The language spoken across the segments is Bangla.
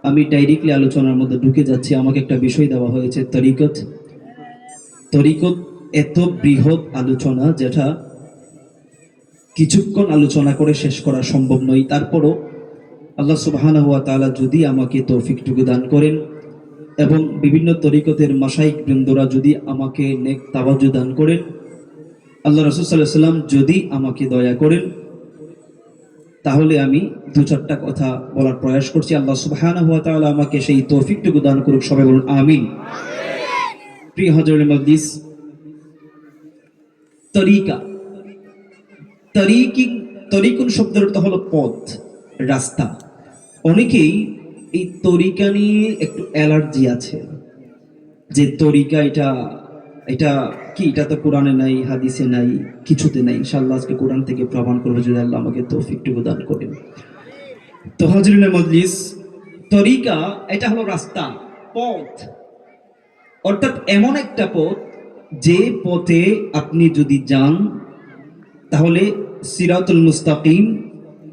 আমি ডাইরেক্টলি আলোচনার মধ্যে ঢুকে যাচ্ছি। আমাকে একটা বিষয় দেওয়া হয়েছে, তরিকত। তরিকত এত বৃহৎ আলোচনা, যেটা কিছুক্ষণ আলোচনা করে শেষ করা সম্ভব নয়। তারপরও আল্লাহ সুবহানাহু ওয়া তাআলা যদি আমাকে তৌফিকটুকু দান করেন এবং বিভিন্ন তরিকতের মাশাইখ বৃন্দরা যদি আমাকে নেক তাওয়াজ্জু দান করেন, আল্লাহ রাসূল সাল্লাল্লাহু আলাইহি ওয়াসাল্লাম যদি আমাকে দয়া করেন, তাহলে আমি দু চারটা কথা বলার প্রয়াস করছি। আল্লাহ সুবহানাহু ওয়া তাআলা আমাকে সেই তৌফিকটুকু দান করুক। সবাই বলুন আমিন। প্রিয় হাজরিন মজলিস, তরিকা, তরিকুন শব্দের অর্থ হলো পথ, রাস্তা। অনেকেই এই তরিকা নিয়ে একটু অ্যালার্জি আছে, যে তরিকা এটা এটা কি, এটা তো কোরআনে নাই, হাদিসে নাই, কিছুতে নাই। ইনশাআল্লাহ আজকে কোরআন থেকে প্রমাণ করবো, যদি আল্লাহ আমাকে তৌফিকটুকু দান করেন। তো হাজরিনের মজলিস, তরিকা এটা হলো রাস্তা, পথ, অর্থাৎ এমন একটা পথ যে পথে আপনি যদি যান তাহলে সিরাতুল মুস্তাকিম,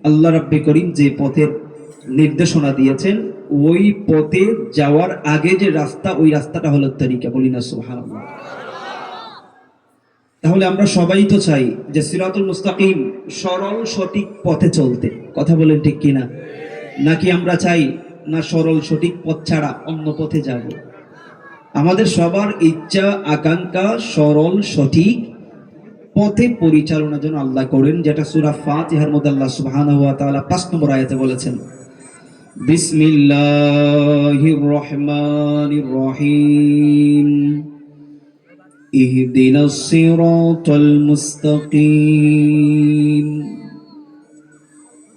আল্লাহ রাব্বে করিম যে পথের নির্দেশনা দিয়েছেন, ওই পথে যাওয়ার আগে যে রাস্তা, ওই রাস্তাটা হলো তরিকা। বলি না সুবহানাল্লাহ। তাহলে আমরা সবাই তো চাই যে সিরাতুল মুস্তাকিম, সরল সঠিক পথে চলতে। কথা বলেন ঠিক কিনা? নাকি আমরা চাই না সরল সঠিক পথ ছাড়া অন্য পথে যাব? আমাদের সবার ইচ্ছা আকাঙ্ক্ষা সরল সঠিক পথে পরিচালনা যেন আল্লাহ করেন, যেটা সূরা ফাতিহার মধ্যে আল্লাহ সুবহানাহু ওয়া তাআলা 5 নম্বর আয়াতে বলেছেন, বিসমিল্লাহির রহমানির রহিম, ইহদিনাস সিরাতাল মুস্তাকিম।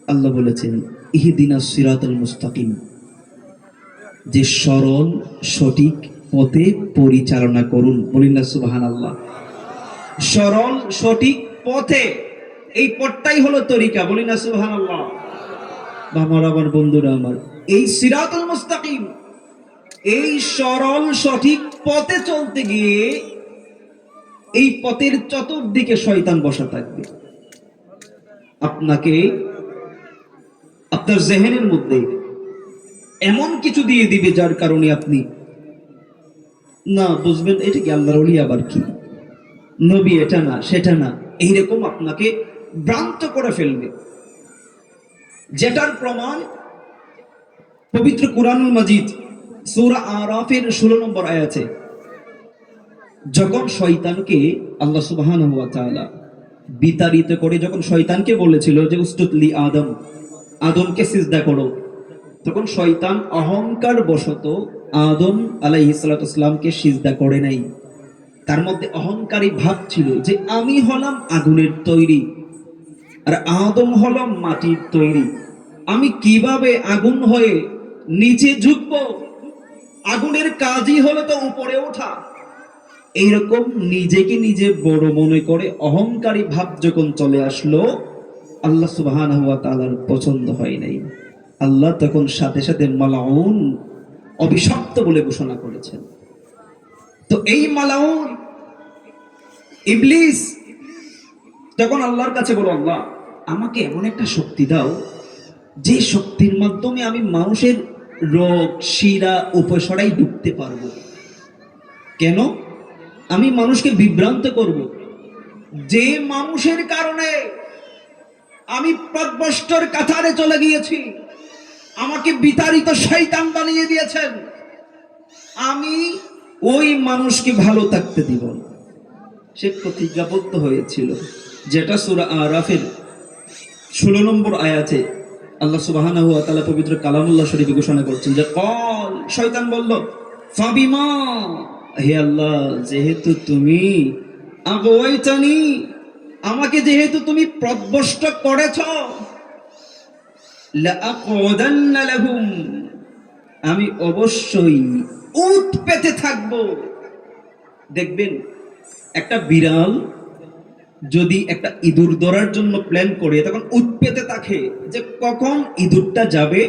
আল্লাহ বলেছেন ইহদিনাস সিরাতাল মুস্তাকিম, যে সরল সঠিক পথে পরিচালনা করুন। বলেন না সুবহানাল্লাহ। সরল সঠিক পথে, এই পথটাই হলো তরিকা। বলি না সুবহানাল্লাহ। আমার বন্ধুরা আমার, এই সিরাতুল মুস্তাকিম, এই সরল সঠিক পথে চলতে গিয়ে এই পথের চতুর্দিকে শয়তান বসা থাকবে। আপনাকে আপনার জেহেনের মধ্যে এমন কিছু দিয়ে দিবে যার কারণে আপনি না বুঝবেন এটা কি আল্লাহর ওলি, আবার কি নবী, এটা না সেটা না, এইরকম আপনাকে ভ্রান্ত করে ফেলবে। যেটার প্রমাণ পবিত্র কুরআনুল মাজিদ সূরা আরাফের 16 নম্বর আয়াতে, যখন শয়তানকে আল্লাহ সুবহানাহু ওয়া তাআলা বিতাড়িত করে, যখন শয়তানকে বলেছিল যে উসজুদলি আদম, আদমকে সিজদা করো, তখন শয়তান অহংকার বশত আদম আলাইহিস সালাতু ওয়াসসালামকে সিজদা করে নাই। তার মধ্যে অহংকারী ভাব ছিল যে আমি হলাম আগুনের তৈরি আর আদম হলাম মাটির তৈরি, আমি কিভাবে আগুন হয়ে নিচে ঝুঁকব? আগুনের কাজই হলো তো উপরে ওঠা। এইরকম নিজেকে নিজে বড় মনে করে অহংকারী ভাব যখন চলে আসলো, আল্লাহ সুবহানাহু ওয়া তাআলার পছন্দ হয় নাই। আল্লাহ তখন সাথে সাথে মালাউন, অভিশপ্ত বলে ঘোষণা করেছেন। তো এই মালাউন ইবলিস তখন আল্লাহর কাছে বলো, আল্লাহ আমাকে এমন একটা শক্তি দাও যে শক্তির মাধ্যমে আমি মানুষের রোগ শিরা উপসরাই ঢুকতে পারবো। কেন? আমি মানুষকে বিভ্রান্ত করব, যে মানুষের কারণে আমি পথভ্রষ্টর কাতারে চলে গিয়েছি, আমাকে বিতাড়িত শয়তান বানিয়ে দিয়েছেন, আমি ওই মানুষকে ভালো থাকতে দিব না। সে প্রতিজ্ঞাবদ্ধ হয়েছিল, যেটা সূরা আরাফের 16 নম্বর আয়াতে আল্লাহ সুবহানাহু ওয়া তাআলা পবিত্র কালামুল্লাহ শরীফে ঘোষণা করছেন যে কল, শয়তান বলল, ফাবিমা, হে আল্লাহ, যেহেতু তুমি আগওয়াইতানি, আমাকে যেহেতু তুমি পথভ্রষ্ট করেছ, লাআকুদান্না লাহুম, আমি অবশ্যই উট পেতে থাকব। দেখবেন একটা বিড়াল যদি একটা ইঁদুর ধরার জন্য প্ল্যান করে, তখন উট পেতে থাকে যে কখন ইঁদুরটা যাবে,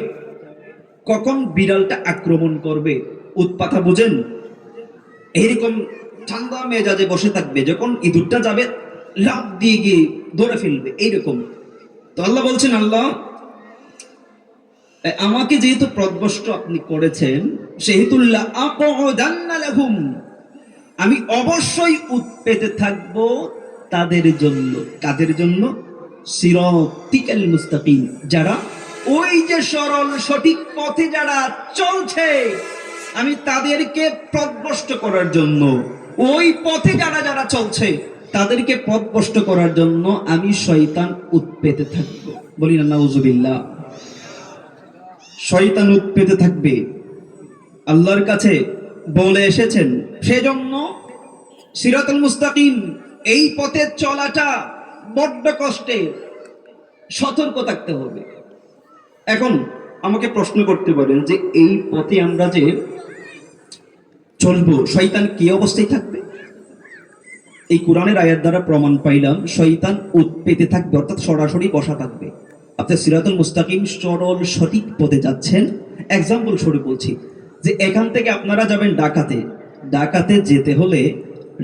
কখন বিড়ালটা আক্রমণ করবে। উৎপাতা বুঝেন? এইরকম ঠান্ডা মেজাজে বসে থাকবে, যখন ইঁদুরটা যাবে লাফ দিয়ে গিয়ে ধরে ফেলবে, এইরকম। তো আল্লাহ বলছেন, আল্লাহ আমাকে যেহেতু প্রদ্বষ্ট আপনি করেছেন, সেহেতু লাআকুদান্না লাহুম, আমি অবশ্যই উৎপেতে থাকব তাদের জন্য। কাদের জন্য? সিরাতিকাল মুস্তাকিম, যারা ওই যে সরল সঠিক পথে যারা চলছে, আমি তাদেরকে পথভ্রষ্ট করার জন্য, ওই পথে যারা যারা চলছে তাদেরকে পথভ্রষ্ট করার জন্য আমি শয়তান উৎপেতে থাকবো। বলি না নাউজুবিল্লাহ। শয়তান উৎপেতে থাকবে, আল্লাহর কাছে বলে এসেছেন। সেজন্য সিরাতুল মুস্তাকিম, এই পথে চলাটা বড্ড কষ্টে, সতর্ক থাকতে হবে। এখন আমাকে প্রশ্ন করতে পারেন যে এই পথে আমরা যে চলবো, শয়তান কি অবস্থায় থাকবে? এই কোরআনের আয়াত দ্বারা প্রমাণ পাইলাম, শয়তান উৎপেতে থাকবে, অর্থাৎ সরাসরি বসা থাকবে। আপনি সিরাতুল মুস্তাকিম সরল সঠিক পথে যাচ্ছেন। এক্সাম্পল স্বরূপ বলছি যে এখান থেকে আপনারা যাবেন ডাকাতে। ডাকাতে যেতে হলে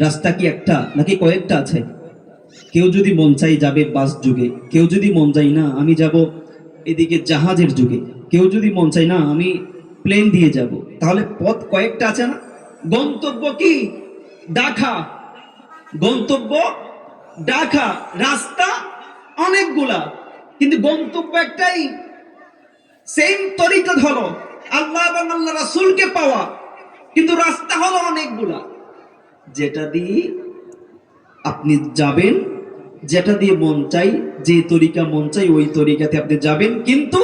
রাস্তা কি একটা নাকি কয়েকটা আছে? কেউ যদি মন চাই যাবে বাস যুগে, কেউ যদি মন চাই না আমি যাব এদিকে জাহাজের যুগে, কেউ যদি মন চাই না আমি প্লেন দিয়ে যাব। তাহলে পথ কয়েকটা আছে না? গন্তব্য কি? ঢাকা। গন্তব্য ঢাকা, রাস্তা অনেকগুলা, কিন্তু গন্তব্য একটাই। সেম তরিকা হলো আল্লাহ এবং আল্লাহ রাসূলকে পাওয়া, কিন্তু রাস্তা হলো অনেকগুলা। যেটা দিয়ে আপনি যাবেন, যেটা দিয়ে মন চাই, যে তরিকা মন চাই ওই তরিকাতে আপনি যাবেন, কিন্তু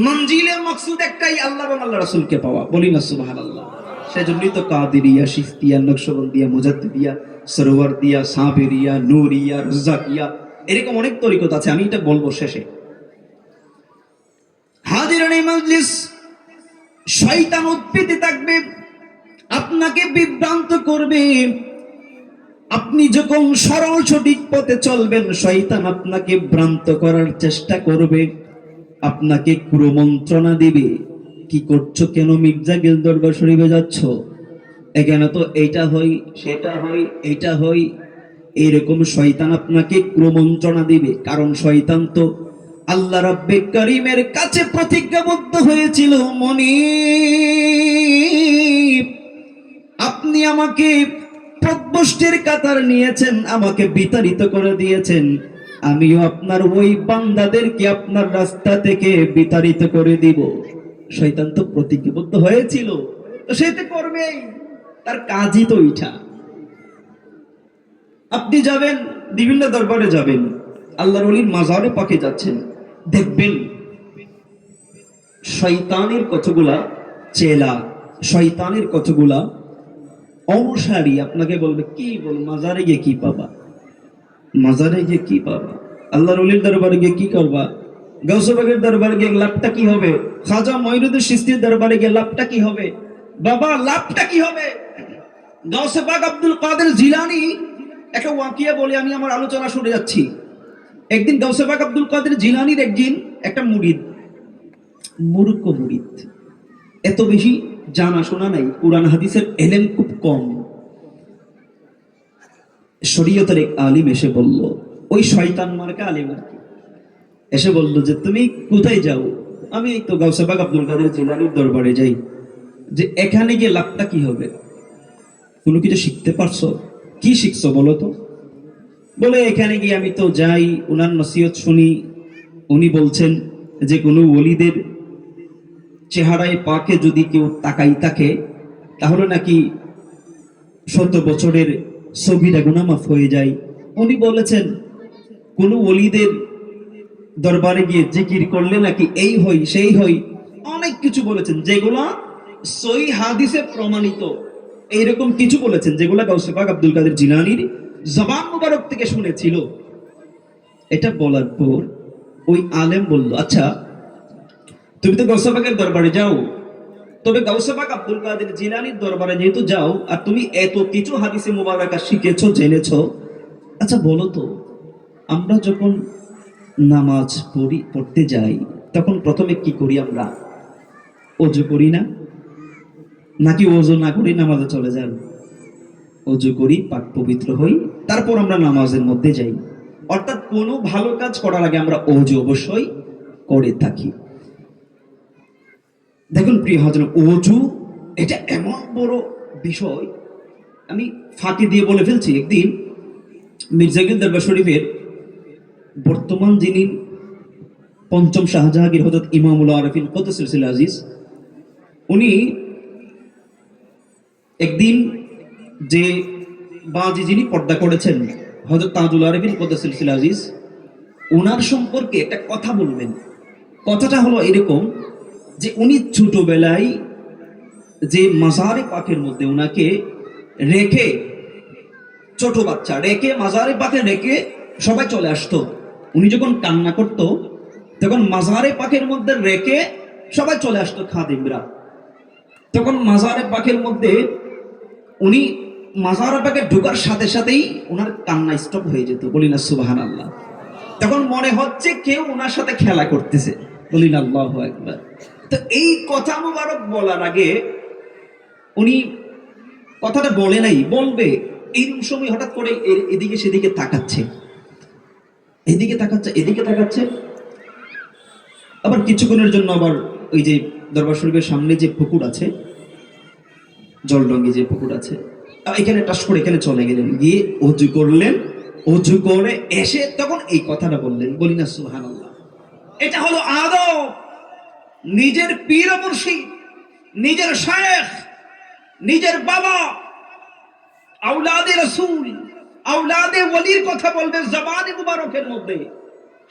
মঞ্জিলে মকসুদ একটাই, আল্লাহ এবং আল্লাহ রাসূলকে পাওয়া। বলি না সুবহানাল্লাহ। সেজন্যই তো কাদেরিয়া, চিশতিয়া, নকশবন্দিয়া, মুজাদ্দিদিয়া, সরোয়ারদিয়া, সাবেরিয়া, নূরিয়া, রুজাকিয়া, এরকম অনেক তরিকত আছে। আমি এটা বলবো শেষে। হাজিরানে মজলিস, শয়তান উৎপেতে থাকবে, আপনাকে বিভ্রান্ত করবে। আপনি যখন সরল সঠিক পথে চলবেন, শয়তান আপনাকে ভ্রান্ত করার চেষ্টা করবে, আপনাকে কুমন্ত্রণা দিবে। কি করছো, কেন মির্জা গিল দরবার শরীফে যাচ্ছ, এখানে তো এইটা হই সেটা হই এইটা হই, এইরকম শয়তান আপনাকে কুমন্ত্রণা দিবে। কারণ শয়তান তো আল্লাহ রাব্বে কারীমের কাছে প্রতিজ্ঞাবদ্ধ হয়েছিল, মনিব আপনি আমাকে পথভ্রষ্টের কাতার নিয়েছেন, আমাকে বিতাড়িত করে দিয়েছেন, আমিও আপনার ওই বান্দাদেরকে আপনার রাস্তা থেকে বিতাড়িত করে দিব। শয়তান তো প্রতিজ্ঞাবদ্ধ হয়েছিল, তো সে তো করবেই, তার কাজই তো ওইটা। আপনি যাবেন বিভিন্ন দরবারে, যাবেন আল্লাহর ওলির মাজারে পাকে যাচ্ছেন, দেখবেন শয়তানের কতগুলা চেলা, শয়তানের কতগুলা অনুসারী আপনাকে বলবে, কি বল মাজারে গিয়ে কি পাবা, মাজারে গিয়ে কি পাবা, আল্লাহর ওলির দরবারে গিয়ে কি করবা, গাউসে পাকের দরবারে গিয়ে লাভটা কি হবে, খাজা মঈনুদ্দিন চিশতির দরবারে গিয়ে লাভটা কি হবে, বাবা লাভটা কি হবে। গাউসে পাক আব্দুল কাদের জিলানী, একটা ওয়াকিয়া বলে আমি আমার আলোচনা শুনে যাচ্ছি। একদিন গাউসে পাক আব্দুল কাদের জিলানীর একদিন একটা মুরিদ, মূর্খ মুরিদ, এত বেশি জানাশোনা নাই, কুরআন হাদিসের এলেম খুব কম। শরীয়তের এক আলিম এসে বলল, ওই শয়তান মার্কা আলিম আর কি, এসে বলল যে তুমি কোথায় যাও? আমি এই তো গাউসে পাক আব্দুল কাদের জিলানীর দরবারে যাই। যে এখানে গিয়ে লাভটা কি হবে, কোনো কিছু শিখতে পারছো? কি শিখছো বলো তো? বলে এখানে গিয়ে আমি তো যাই, উনার নসিহত শুনি, উনি বলছেন যে কোনো ওলিদের চেহারায় পাকে যদি কেউ তাকাই থাকে তাহলে নাকি 100 বছরের সগীরা গুনাহ মাফ হয়ে যায়। উনি বলেছেন কোন ওলিদের দরবারে গিয়ে জিকির করলে নাকি এই হই সেই হই, অনেক কিছু বলেছেন যেগুলা সহিহ হাদিসে প্রমাণিত। এইরকম কিছু বলেছেন যেগুলা গাউসে পাক আব্দুল কাদের জিলানীর জবান মুবারক থেকে শুনেছিল। এটা বলার পর ওই আলেম বলল, আচ্ছা তুমি তো গাউসে পাকের দরবারে যাও, তবে গাউসে পাক আব্দুল কাদের জিলানীর দরবারে যেহেতু যাও আর তুমি এত কিছু হাদিসে মুবারাকা শিখেছো জেনেছো, আচ্ছা বলো তো আমরা যখন নামাজ পড়তে যাই তখন প্রথমে কি করি? আমরা ওযু করি না, নাকি ওযু না করি নামাজে চলে যান? ওযু করি, পাক পবিত্র হই, তারপর আমরা নামাজের মধ্যে যাই। অর্থাৎ কোনো ভালো কাজ করার আগে আমরা ওযু অবশ্যই করে থাকি। দেখুন প্রিয় হযরত, অজু এটা এমন বড় বিষয়, আমি ফাঁকি দিয়ে বলে ফেলছি। একদিন মির্জাগিল দরবার শরীফের বর্তমান যিনি পঞ্চম শাহজাহাঙ্গীর হযরত ইমামুল আরিফিন কুদ্দুসিল আজিজ, উনি একদিন যে বাজি যিনি পর্দা করেছেন হযরত তাজুল আরিফিন কুদ্দুসিল আজিজ, ওনার সম্পর্কে একটা কথা বলবেন। কথাটা হলো এরকম যে উনি ছোটবেলায় যে মাজারে পাকের মধ্যে উনাকে রেখে, ছোট বাচ্চা রেখে মাজারে পাকে রেখে সবাই চলে আসতো। উনি যখন কান্না করত তখন মাজারে পাকের মধ্যে রেখে সবাই চলে আসতো খাদিমরা। তখন মাজারে পাকের মধ্যে উনি মাজারে পাকে ঢোকার সাথে সাথেই ওনার কান্না স্টপ হয়ে যেত। বলি না সুবহানাল্লাহ। তখন মনে হচ্ছে কেউ ওনার সাথে খেলা করতেছে। বলি না আল্লাহু আকবার। তো এই কথা মুবারক বলার আগে উনি কথাটা বলে নাই, বলবে এই সময় হঠাৎ করে এদিকে সেদিকে তাকাচ্ছে, এদিকে তাকাচ্ছে, এদিকে তাকাচ্ছে। আবার কিছুক্ষণের জন্য আবার ওই যে দরবার শরীফের সামনে যে পুকুর আছে, জলডঙ্গি যে পুকুর আছে, এখানে টাস করে এখানে চলে গেলেন, গিয়ে অজু করলেন। অজু করে এসে তখন এই কথাটা বললেন। বলি না সুবহানাল্লাহ। এটা হলো আদব। নিজের পীর মুর্শিদ, নিজের শায়েখ, নিজের বাবা, আওলাদে রাসূল, আওলাদে ওলির কথা বলবে জবানে মুবারকের মধ্যে।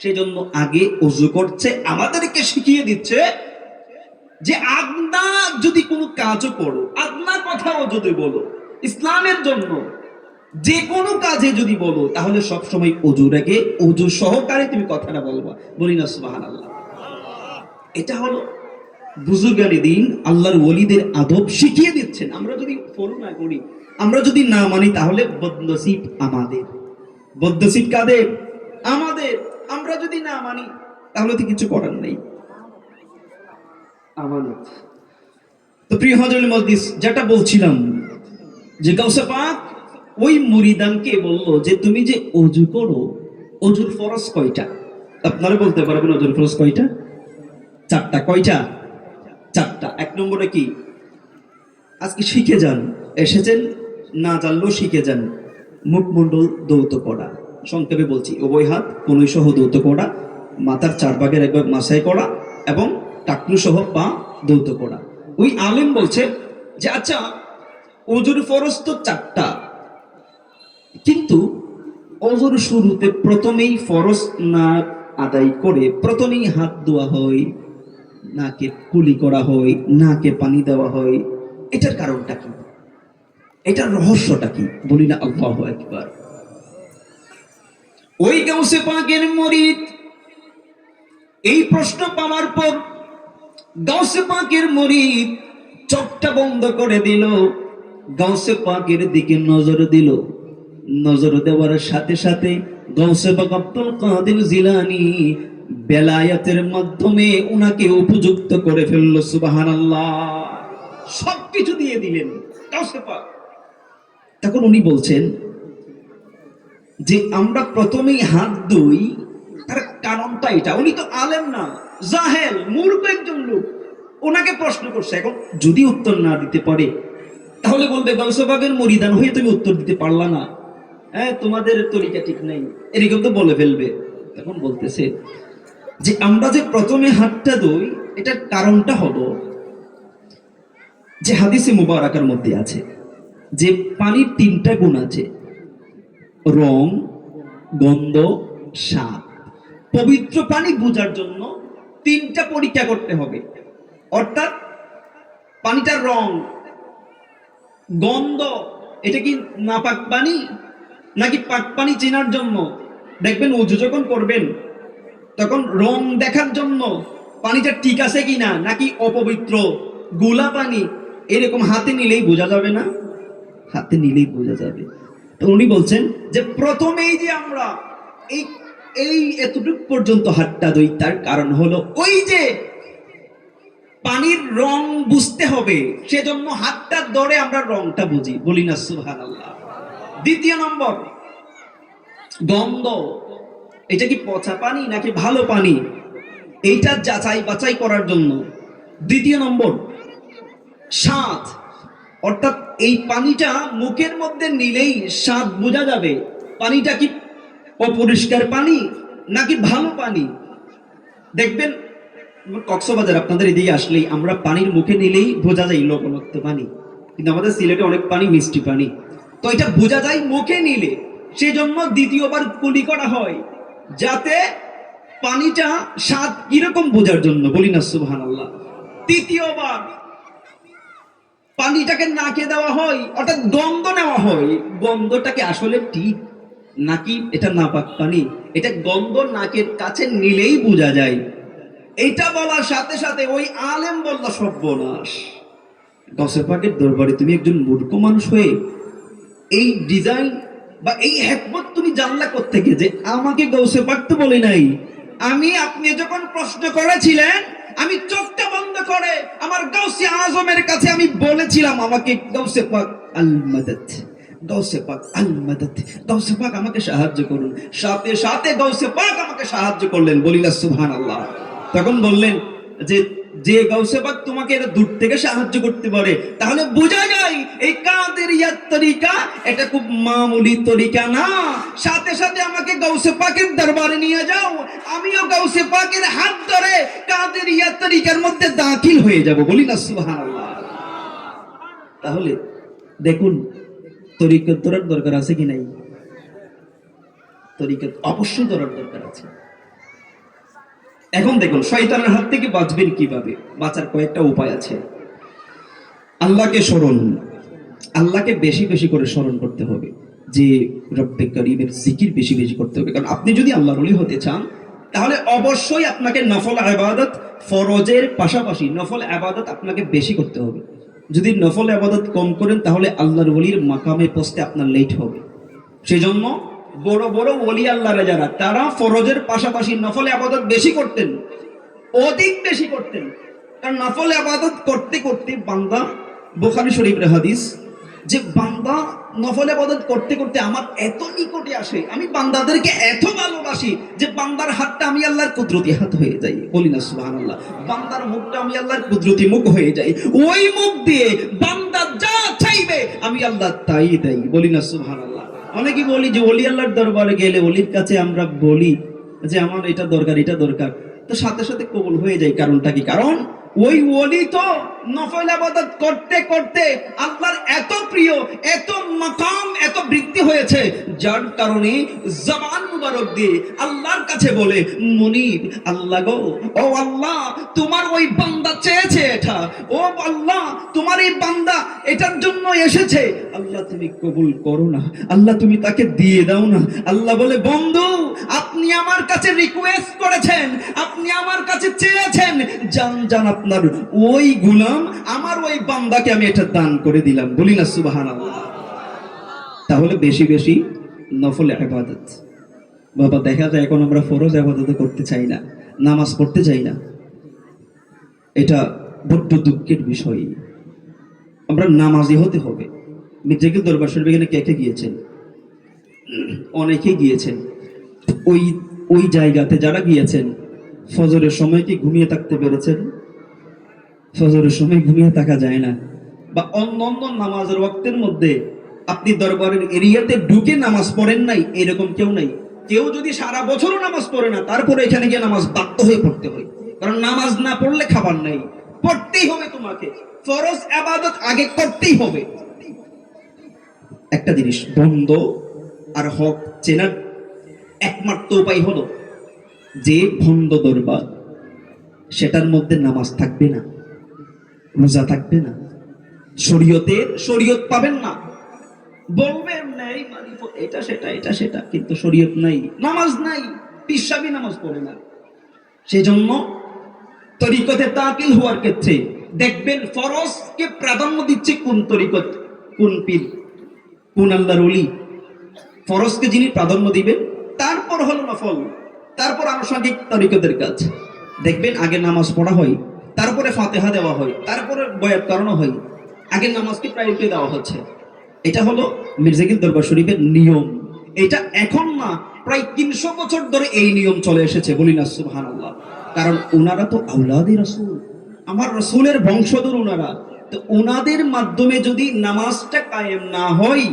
সেজন্য আগে ওযু করছে, আমাদেরকে শিখিয়ে দিচ্ছে যে আদনা যদি কোনো কাজও করো, আদনা কথাও যদি বলো, ইসলামের জন্য যে কোনো কাজে যদি বলো, তাহলে সব সময় ওযু রেখে ওযু সহকারে তুমি কথাটা বলবা। বলি না সুবহানাল্লাহ। এটা হলো বুজুর্গানি দিন আল্লাহর ওলিদের আদব শিখিয়ে দিচ্ছেন। আমরা যদি ফলো না করি, আমরা যদি না মানি, তাহলে বদনসিব আমাদের। বদনসিব কাদের? আমাদের। আমরা যদি না মানি তাহলে তো কিছু করার নেই। আমানত। তো প্রিয় হযরত মজলিস, যেটা বলছিলাম যে গাউসে পাক ওই মুরিদানকে বলল যে তুমি যে ওযু করো, ওযুর ফরজ কয়টা? আপনারা বলতে পারবেন ওযুর ফরজ কয়টা? চারটা। কয়টা? চারটা। এক নম্বরে কি? আজকে শিখে যান, এসেছেন না জানলেও শিখে যান। মুখমণ্ডল দৌত করা, সংক্ষেপে বলছি, উভয় হাত কনুই সহ দৌত করা, মাথার 4 ভাগের 1 ভাগ মাসায় করা এবং টাকনু সহ পা দৌত করা। ওই আলেম বলছে যে আচ্ছা ওযুর ফরজ তো চারটা, কিন্তু ওযুর শুরুতে প্রথমেই ফরজ না আদায় করে প্রথমেই হাত ধোয়া হয়, নাকে কুলি করা হয়, নাকে পানি দেওয়া হয়, এটার কারণটা কি? এটার রহস্যটা কি? বলি না আল্লাহু আকবার। ওই গাউসে পাকের মুরিদ এই প্রশ্ন পাওয়ার পর গাউসে পাকের মুরিদ চোখটা বন্ধ করে দিল, গাউসে পাকের দিকে নজর দিল। নজর দেওয়ার সাথে সাথে গাউসে পাক আব্দুল কাদের জিলানী বেলায়েতের মাধ্যমে উনাকে উপযুক্ত করে ফেলল। সুবহানাল্লাহ। সবকিছু দিয়ে দিলেন গাউসে পাক। তখন উনি বলছেন যে আমরা প্রথমেই হাত ধুই, তার কারণটা এটা। উনি তো আলেম না, জাহেল, মূর্খ একজন লোক। ওনাকে প্রশ্ন করছে। এখন যদি উত্তর না দিতে পারে, তাহলে বলবে গাউসে পাকের মুরিদান হয়ে তুমি উত্তর দিতে পারলা না, হ্যাঁ তোমাদের তরিকা ঠিক নাই, এরকম তো বলে ফেলবে। তখন বলতেছে যে আমরা যে প্রথমে হাতটা ধুই, এটার কারণটা হলো যে হাদিসে মুবারাকার মধ্যে আছে যে পানির 3টা গুণ আছে, রং, গন্ধ, স্বাদ। পবিত্র পানি বোঝার জন্য 3টা পরীক্ষা করতে হবে। অর্থাৎ পানিটার রং, গন্ধ, এটা কি নাপাক পানি নাকি পাক পানি চেনার জন্য। দেখবেন ওযু যখন করবেন তখন রং দেখার জন্য পানিটা ঠিক আছে কিনা, নাকি অপবিত্র গোলা পানি, এরকম হাতে নিলেই বোঝা যাবে না? হাতে নিলেই বোঝা যাবে। তো উনি বলছেন যে প্রথমেই যে আমরা এই এই এতটুকু পর্যন্ত হাতটা ধুই, তার কারণ হলো ওই যে পানির রং বুঝতে হবে, সেজন্য হাতটা ধরে আমরা রংটা বুঝি। বলি না সুবহানাল্লাহ। দ্বিতীয় নম্বর, গন্ধ। এটা কি পচা পানি নাকি ভালো পানি, এইটা যাচাই বাছাই করার জন্য। দ্বিতীয় নম্বর, স্বাদ। অর্থাৎ এই পানিটা মুখের মধ্যে নিলেই স্বাদ বোঝা যাবে পানিটা কি অপরিষ্কার পানি নাকি ভালো পানি। দেখবেন কক্সবাজার আপনাদের এদিকে আসলেই আমরা পানির মুখে নিলেই বোঝা যায় লবণাক্ত পানি, কিন্তু আমাদের সিলেটে অনেক পানি মিষ্টি পানি, তো এটা বোঝা যায় মুখে নিলে। সেজন্য দ্বিতীয়বার কুলি করা হয় যাতে পানিটা স্বাদ কিরকম বোঝার জন্য, বলি না সুবহানাল্লাহ। তৃতীয়বার পানিটাকে নাকে দেওয়া হয়, অর্থাৎ গন্ধ নেওয়া হয়। গন্ধটাকে আসলে ঠিক নাকি এটা নাপাক পানি, এটা গন্ধ নাকের কাছে নিলেই বোঝা যায়। এইটা বলার সাথে সাথে ওই আলেম বলল, সর্বনাশ, গাউসে পাকের দরবারে তুমি একজন মূর্খ মানুষ হয়ে এই ডিজাইন বা এই হিকমত তুমি জানলা কোত্থেকে যে আমাকে গাউসে পাক তো বলে নাই। আপনি যখন প্রশ্ন করেছিলেন আমি চোখটা বন্ধ করে আমার গাউসে আজমের কাছে আমি বলেছিলাম আমাকে গাউসে পাক আল মাদাদ, গাউসে পাক আল মাদাদ, গাউসে পাক আমাকে সাহায্য করুন। সাথে সাথে গাউসে পাক আমাকে সাহায্য করলেন, বলি না সুবহানাল্লাহ। তখন বললেন যে যে গাউসে পাক তোমাকে এটা দূর থেকে সাহায্য করতে পারে, তাহলে বোঝা যায় এই কাদেরিয়ার তরিকা এটা খুব মামুলি তরিকা না। সাথে সাথে আমাকে গাউসে পাকের দরবারে নিয়ে যাও, আমিও গাউসে পাকের হাত ধরে কাদেরিয়ার তরিকার মধ্যে দাখিল হয়ে যাব, বলি না সুবহানাল্লাহ। তাহলে দেখুন তরিকত ধরার দরকার আছে কি নাই? তরিকত অবশ্যই ধরার দরকার আছে। এখন দেখুন শয়তানের হাত থেকে বাঁচবেন কিভাবে? বাঁচার কয়েকটা উপায় আছে। আল্লাহকে স্মরণ, আল্লাহকে বেশি বেশি করে স্মরণ করতে হবে, যে রব্বে করিমের জিকির বেশি বেশি করতে হবে। কারণ আপনি যদি আল্লাহর ওলি হতে চান তাহলে অবশ্যই আপনাকে নফল ইবাদত, ফরজের পাশাপাশি নফল ইবাদত আপনাকে বেশি করতে হবে। যদি নফল ইবাদত কম করেন তাহলে আল্লাহর ওলির মাকামে পৌঁছতে আপনার লেট হবে। সেজন্য বড় বড় ওলি আল্লাহরা যারা, তারা ফরজের পাশাপাশি নফল ইবাদত বেশি করতেন, অধিক বেশি করতেন। কারণ নফল ইবাদত করতে করতে বান্দা, বুখারী শরীফের হাদিস, যে বান্দা নফল ইবাদত করতে করতে আমার এত নিকটে আসে, আমি বান্দাদেরকে এত ভালোবাসি যে বান্দার হাতটা আমি আল্লাহর কুদরতি হাত হয়ে যাই, বলি না সুবহানাল্লাহ। বান্দার মুখটা আমি আল্লাহর কুদরতি মুখ হয়ে যাই, ওই মুখ দিয়ে বান্দা যা চাইবে আমি আল্লাহ তাই দেই, বলি না সুবহানাল্লাহ। অনেকে বলি যে ওলি আল্লাহর দরবারে গেলে, ওলির কাছে আমরা বলি যে আমার এটা দরকার এটা দরকার, তো সাথে সাথে কবুল হয়ে যায়। কারণটা কি? কারণ ওই ওলি তো নফল ইবাদত করতে করতে আল্লাহর এত প্রিয়, এত মাকাম, এত বৃদ্ধি হয়েছে, যার কারণে জবান মুবারক দিয়ে আল্লাহর কাছে বলে, মুনিব আল্লাহ গো, ও আল্লাহ তোমার ওই বান্দা চেয়েছে এটা, ও আল্লাহ তোমার এই বান্দা এটার জন্য এসেছে, আল্লাহ তুমি কবুল করো না, আল্লাহ তুমি তাকে দিয়ে দাও না। আল্লাহ বলে, বন্ধু আপনি আমার কাছে রিকোয়েস্ট করেছেন, আপনি আমার কাছে চেয়েছেন, জান জান আপনার ওই গোলাম, আমার ওই বান্দাকে আমি এটা দান করে দিলাম, বলি না সুবহানাল্লাহ। তাহলে বেশি বেশি নফল ইবাদত। বাবা দেখা যায় এখন আমরা ফরজ ইবাদত করতে চাই না, নামাজ পড়তে চাই না, এটা বড্ড দুঃখের বিষয়। আমরা নামাজি হতে হবে। মির্জাকির দরবার শরীফ এখানে কে কে গিয়েছেন? অনেকেই গিয়েছেন। ওই ওই জায়গাতে যারা গিয়েছেন ফজরের সময় কি ঘুমিয়ে থাকতে পেরেছেন? ফজরের সময় ঘুমিয়ে থাকা যায় না। বা অন্য অন্য নামাজের ওয়াক্তের মধ্যে আপনি দরবারের এরিয়াতে ঢুকে নামাজ পড়েন নাই, এরকম কেউ নাই। কেউ যদি সারা বছরও নামাজ পড়ে না, তারপরে এখানে গিয়ে নামাজ বাধ্য হয়ে পড়তে হয়, কারণ নামাজ না পড়লে খাবার নাই, পড়তেই হবে তোমাকে, ফরজ ইবাদত আগে করতেই হবে। একটা জিনিস, বন্ধ আর হক চেনার একমাত্র উপায় হলো যে ভণ্ড দরবার, সেটার মধ্যে নামাজ থাকবে না, রোজা থাকবে না, শরীয়ত পাবেন না, বলবেন নাই এটা সেটা এটা সেটা, কিন্তু শরীয়ত নাই, নামাজ নাই, পিসাবি নামাজ পড়ে না। সেই জন্য তরিকতে তাকিল হওয়ার ক্ষেত্রে দেখবেন ফরজকে প্রাধান্য দিচ্ছে কোন তরিকত, কোন পীর, কোন আল্লাহর ওলি। ফরজকে যিনি প্রাধান্য দিবেন, তারপর হলো নফল, তারপর আনুষঙ্গিক তরিকতের কাজ। দেখবেন আগে নামাজ পড়া হয়, তারপরে ফাতিহা দেওয়া হয়, তারপরে বয়াত করানো হয়, আগে নামাজকে প্রায়োরিটি দেওয়া হচ্ছে। এটা হলো মির্জাকির দরবার শরীফের নিয়ম। এটা এখন না, প্রায় 300 বছর ধরে এই নিয়ম চলে এসেছে, বলি না সুবহানাল্লাহ। কারণ ওনারা তো আওলাদে রাসূল, আমার রসুলের বংশধর ওনারা, তো ওনাদের মাধ্যমে যদি নামাজটা কায়েম না হয়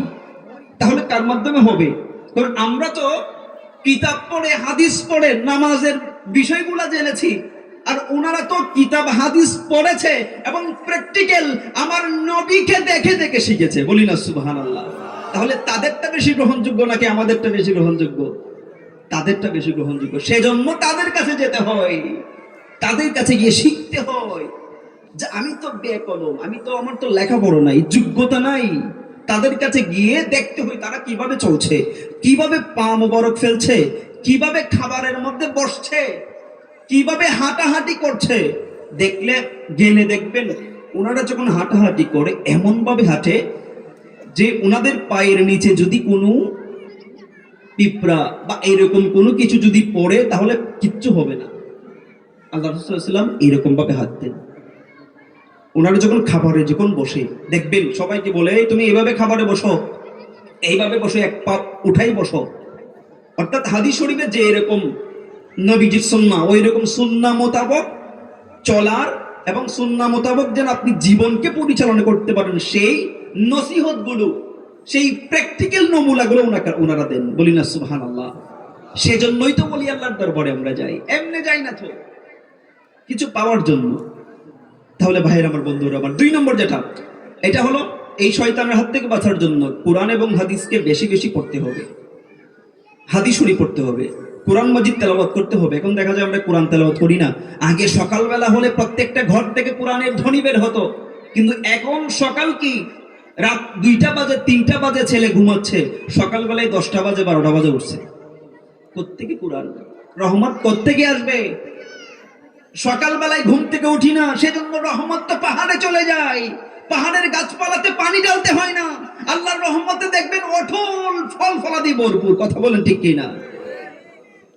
তাহলে কার মাধ্যমে হবে? কারণ আমরা তো কিতাব পড়ে হাদিস পড়ে নামাজের বিষয়গুলা জেনেছি, আর ওনারা তো কিতাব হাদিস পড়েছে এবং প্র্যাকটিক্যাল আমার নবীকে দেখে দেখে শিখেছে। বলি না সুবহানাল্লাহ। তাহলে তাদেরটা বেশি গ্রহণযোগ্য নাকি আমাদেরটা বেশি গ্রহণযোগ্য? তাদেরটা বেশি গ্রহণযোগ্য। সেজন্য তাদের কাছে যেতে হয়, তাদের কাছে গিয়ে শিখতে হয়। যে আমি তো বেকলম, আমি তো, আমার তো লেখাপড়া নাই, যোগ্যতা নাই। তাদের কাছে গিয়ে দেখতে হয় তারা কিভাবে চলছে, কিভাবে পা মোবারক ফেলছে, কিভাবে খাবারের মধ্যে বসছে, কিভাবে হাঁটাহাঁটি করছে। গেলে দেখবেন ওনারা যখন হাঁটাহাঁটি করে এমন ভাবে হাঁটে যে ওনাদের পায়ের নিচে যদি কোনো পিঁপড়া বা এরকম কোনো কিছু যদি পড়ে তাহলে কিচ্ছু হবে না। আল্লাহ রাসূল সাল্লাল্লাহু আলাইহি ওয়াসাল্লাম এরকম ভাবে হাঁটতেন। ওনারা যখন খাবারে যখন বসে দেখবেন সবাইকে বলে, এই তুমি এইভাবে খাবারে বসো, এইভাবে বসো, এক পা উঠাই বসো। অর্থাৎ হাদিস শরীফে যে এরকম নবীজির সুন্নাহ, ওই রকম সুন্নাহ মোতাবেক চলার এবং সুন্নাহ মোতাবেক যেন আপনি জীবনকে পরিচালনা করতে পারেন, সেই নসিহত গুলো, সেই প্র্যাকটিক্যাল নমুনাগুলো ওনারা দেন। বলি না সুবহানাল্লাহ। সেজন্যই তো বলি আল্লাহর দরবারে আমরা যাই, এমনি যাই না তো কিছু পাওয়ার জন্য। তাহলে ভাইয়ের আমার, বন্ধুরা আমার, 2 নম্বর যেটা, এটা হলো এই শয়তানের হাত থেকে বাঁচার জন্য কোরআন এবং হাদিসকে বেশি বেশি পড়তে হবে, হাদিস শরীফ পড়তে হবে, কোরআন মাজিদ তেলাওয়াত করতে হবে। এখন দেখা যায় আমরা কোরআন তেলাওয়াত করি না। আগে সকালবেলা হলে প্রত্যেকটা ঘর থেকে কোরআনের ধ্বনি বের হতো, কিন্তু এখন সকাল কি, রাত 2টা বাজে 3টা বাজে ছেলে ঘুমাচ্ছে, সকালবেলায় 10টা বাজে 12টা বাজে উঠছে। কোত্থেকে কোরআন, রহমত কোত্থেকে আসবে? সকালবেলায় ঘুম থেকে উঠি না, সেজন্য রহমত তো পাহাড়ে চলে যায়। পাহাড়ের গাছপালাতে পানি ঢালতে হয় না। আল্লাহর রহমতে দেখবেন অঢল ফল ফলাদি ভরপুর। কথা বলেন ঠিক কিনা?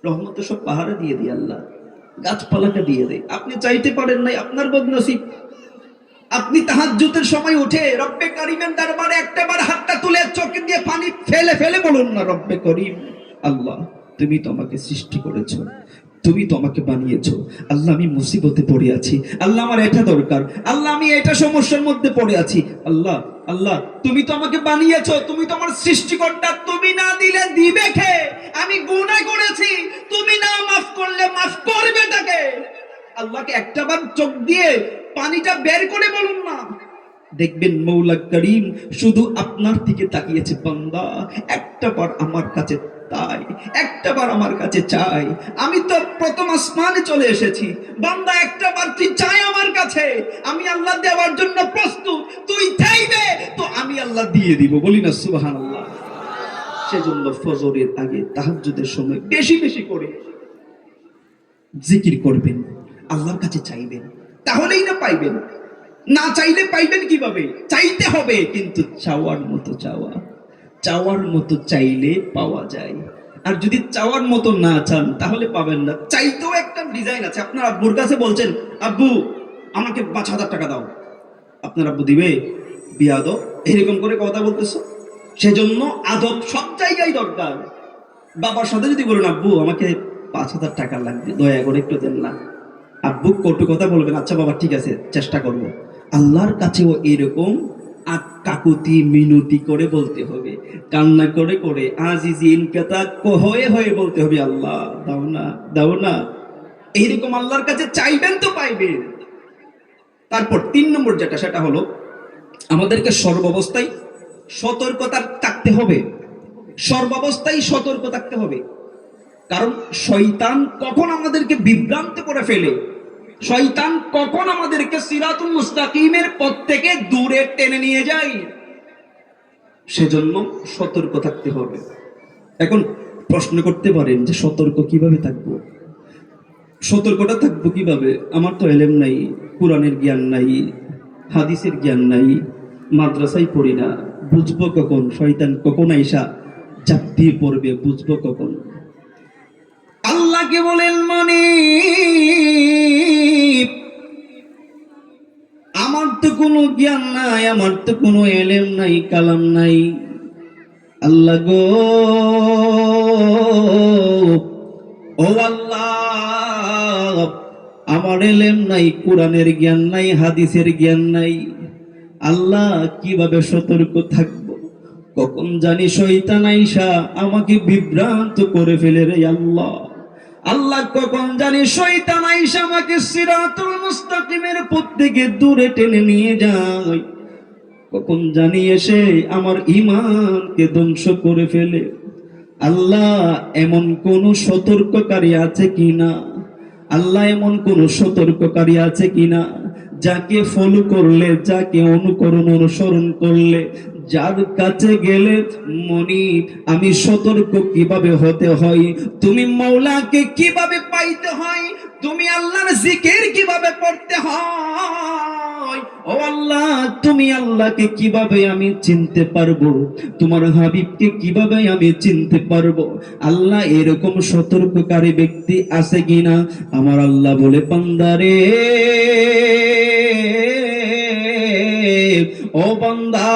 রহমত তো সব পাহাড়ে দিয়ে দিয়ে আল্লাহ গাছপালাকে দিয়ে দেয়। আপনি চাইতে পারেন নাই, আপনার বদনসিব। আপনি তাহাজ্জুদের সময় উঠে রব্বে করিমের দরবারে একটাবার হাতটা তুলে চোখ দিয়ে পানি ফেলে ফেলে বলুন না, রব্বে করিম, আল্লাহ তুমি তো আমাকে সৃষ্টি করেছো, তুমি তো আমাকে বানিয়েছো। আল্লাহ আমি মুসিবতে পড়ে আছি, আল্লাহ আমার এটা দরকার, আল্লাহ আমি এটা সমস্যার মধ্যে পড়ে আছি। আল্লাহ, আল্লাহ তুমি তো আমাকে বানিয়েছো, তুমি তো আমার সৃষ্টিকর্তা, তুমি না দিলে দিবে কে? আমি গুনাহ করেছি, তুমি না মাফ করলে মাফ করবে তাকে। আল্লাহকে একটাবার চোখ দিয়ে পানিটা বের করে বলুন না, দেখবেন মৌলা করিম শুধু আপনার দিকে তাকিয়েছে, বান্দা একটাবার আমার কাছে তাই, একটাবার আমার কাছে চাই। আমি তো প্রথম আসমানে চলে এসেছি, বান্দা একটাবার তুই চাই আমার কাছে, আমি আল্লাহ দেওয়ার জন্য প্রস্তুত। তুই চাইবে তো আমি আল্লাহ দিয়ে দিব। বলি না সুবহানাল্লাহ। সেজন্য ফজরের আগে তাহাজ্জুদের সময় বেশি বেশি করে জিকির করবেন, আল্লাহর কাছে চাইবেন, তাহলেই না পাইবেন। না চাইলে পাইবেন কিভাবে? চাইতে হবে, কিন্তু চাওয়ার মতো চাওয়া, চাওয়ার মতো চাইলে পাওয়া যায়। আর যদি চাওয়ার মতো না চান তাহলে পাবেন না। চাইতেও একটা ডিজাইন আছে। আপনার আব্বুর কাছে বলছেন, আব্বু আমাকে 5,000 টাকা দাও, আপনার আব্বু দিবে? বিয়াদব, এরকম করে কথা বলতেছো। সেজন্য আদব সব জায়গায় দরকার। বাবার সাথে যদি বলেন, আব্বু আমাকে 5,000 টাকা লাগবে, দয়া করে একটু দেন না, আব্বু কটু কথা বলবেন, আচ্ছা বাবা ঠিক আছে চেষ্টা করব। আল্লাহর কাছেও এরকম কাকুতি মিনতি করে বলতে হবে, কান্না করে করে আজিজি ইনকাতা হয়ে হয়ে বলতে হবে, আল্লাহ দাও না, দাও না। এইরকম আল্লাহর কাছে চাইবেন তো পাইবেন। তারপর 3 নম্বর যেটা, সেটা হলো আমাদেরকে সর্বাবস্থায় সতর্কতা থাকতে হবে, সর্বাবস্থায় সতর্ক থাকতে হবে। কারণ শয়তান কখন আমাদেরকে বিভ্রান্ত করে ফেলে, শয়তান কখন আমাদেরকে সিরাতুল মুস্তাকিমের পথ থেকে দূরে টেনে নিয়ে যায়। সেজন্য সতর্ক থাকতে হবে। এখন প্রশ্ন করতে পারেন যে সতর্ক কিভাবে থাকবো, সতর্কটা থাকবো কিভাবে? আমার তো এলেম নাই, কোরআনের জ্ঞান নাই, হাদিসের জ্ঞান নাই, মাদ্রাসায় পড়ি না, বুঝবো কখন শয়তান কখন আইসা চাপ দিয়ে পড়বে, বুঝবো কখন? আল্লাহকে বলেন, মানে আমার তো কোনো জ্ঞান নাই, আমার তো কোনো এলেম নাই, কালাম নাই। আল্লাহ গো, ও আল্লাহ আমার এলেম নাই, কোরআনের জ্ঞান নাই, হাদিসের জ্ঞান নাই। আল্লাহ কিভাবে সতর্ক থাকবো? কখন জানি শয়তান আইসা আমাকে বিভ্রান্ত করে ফেলে রে আল্লাহ। আল্লাহ কখন জানি শয়তান আইসা আমাকে সিরাতুল মুস্তাকিমের পথ থেকে দূরে টেনে নিয়ে যায়। কখন জানি এসে আমার ঈমানকে ধ্বংস করে ফেলে। আল্লাহ এমন কোন সতর্ককারী আছে কিনা? আল্লাহ এমন কোন সতর্ককারী আছে কিনা যাকে ফলো করলে, যাকে অনুসরণ করলে, যার কাছে গেলে মনি আমি সতর্ক কিভাবে হতে হয়, তুমি মাওলাকে কিভাবে পাইতে হয়, তুমি আল্লাহর জিকির কিভাবে পড়তে হয়, ও আল্লাহ তুমি আল্লাহকে কিভাবে আমি চিনতে পারবো, তোমার হাবিবকে কিভাবে আমি চিনতে পারবো? আল্লাহ এরকম সতর্ককারী ব্যক্তি আছে কিনা? আমার আল্লাহ বলে, বান্দারে ও বান্দা,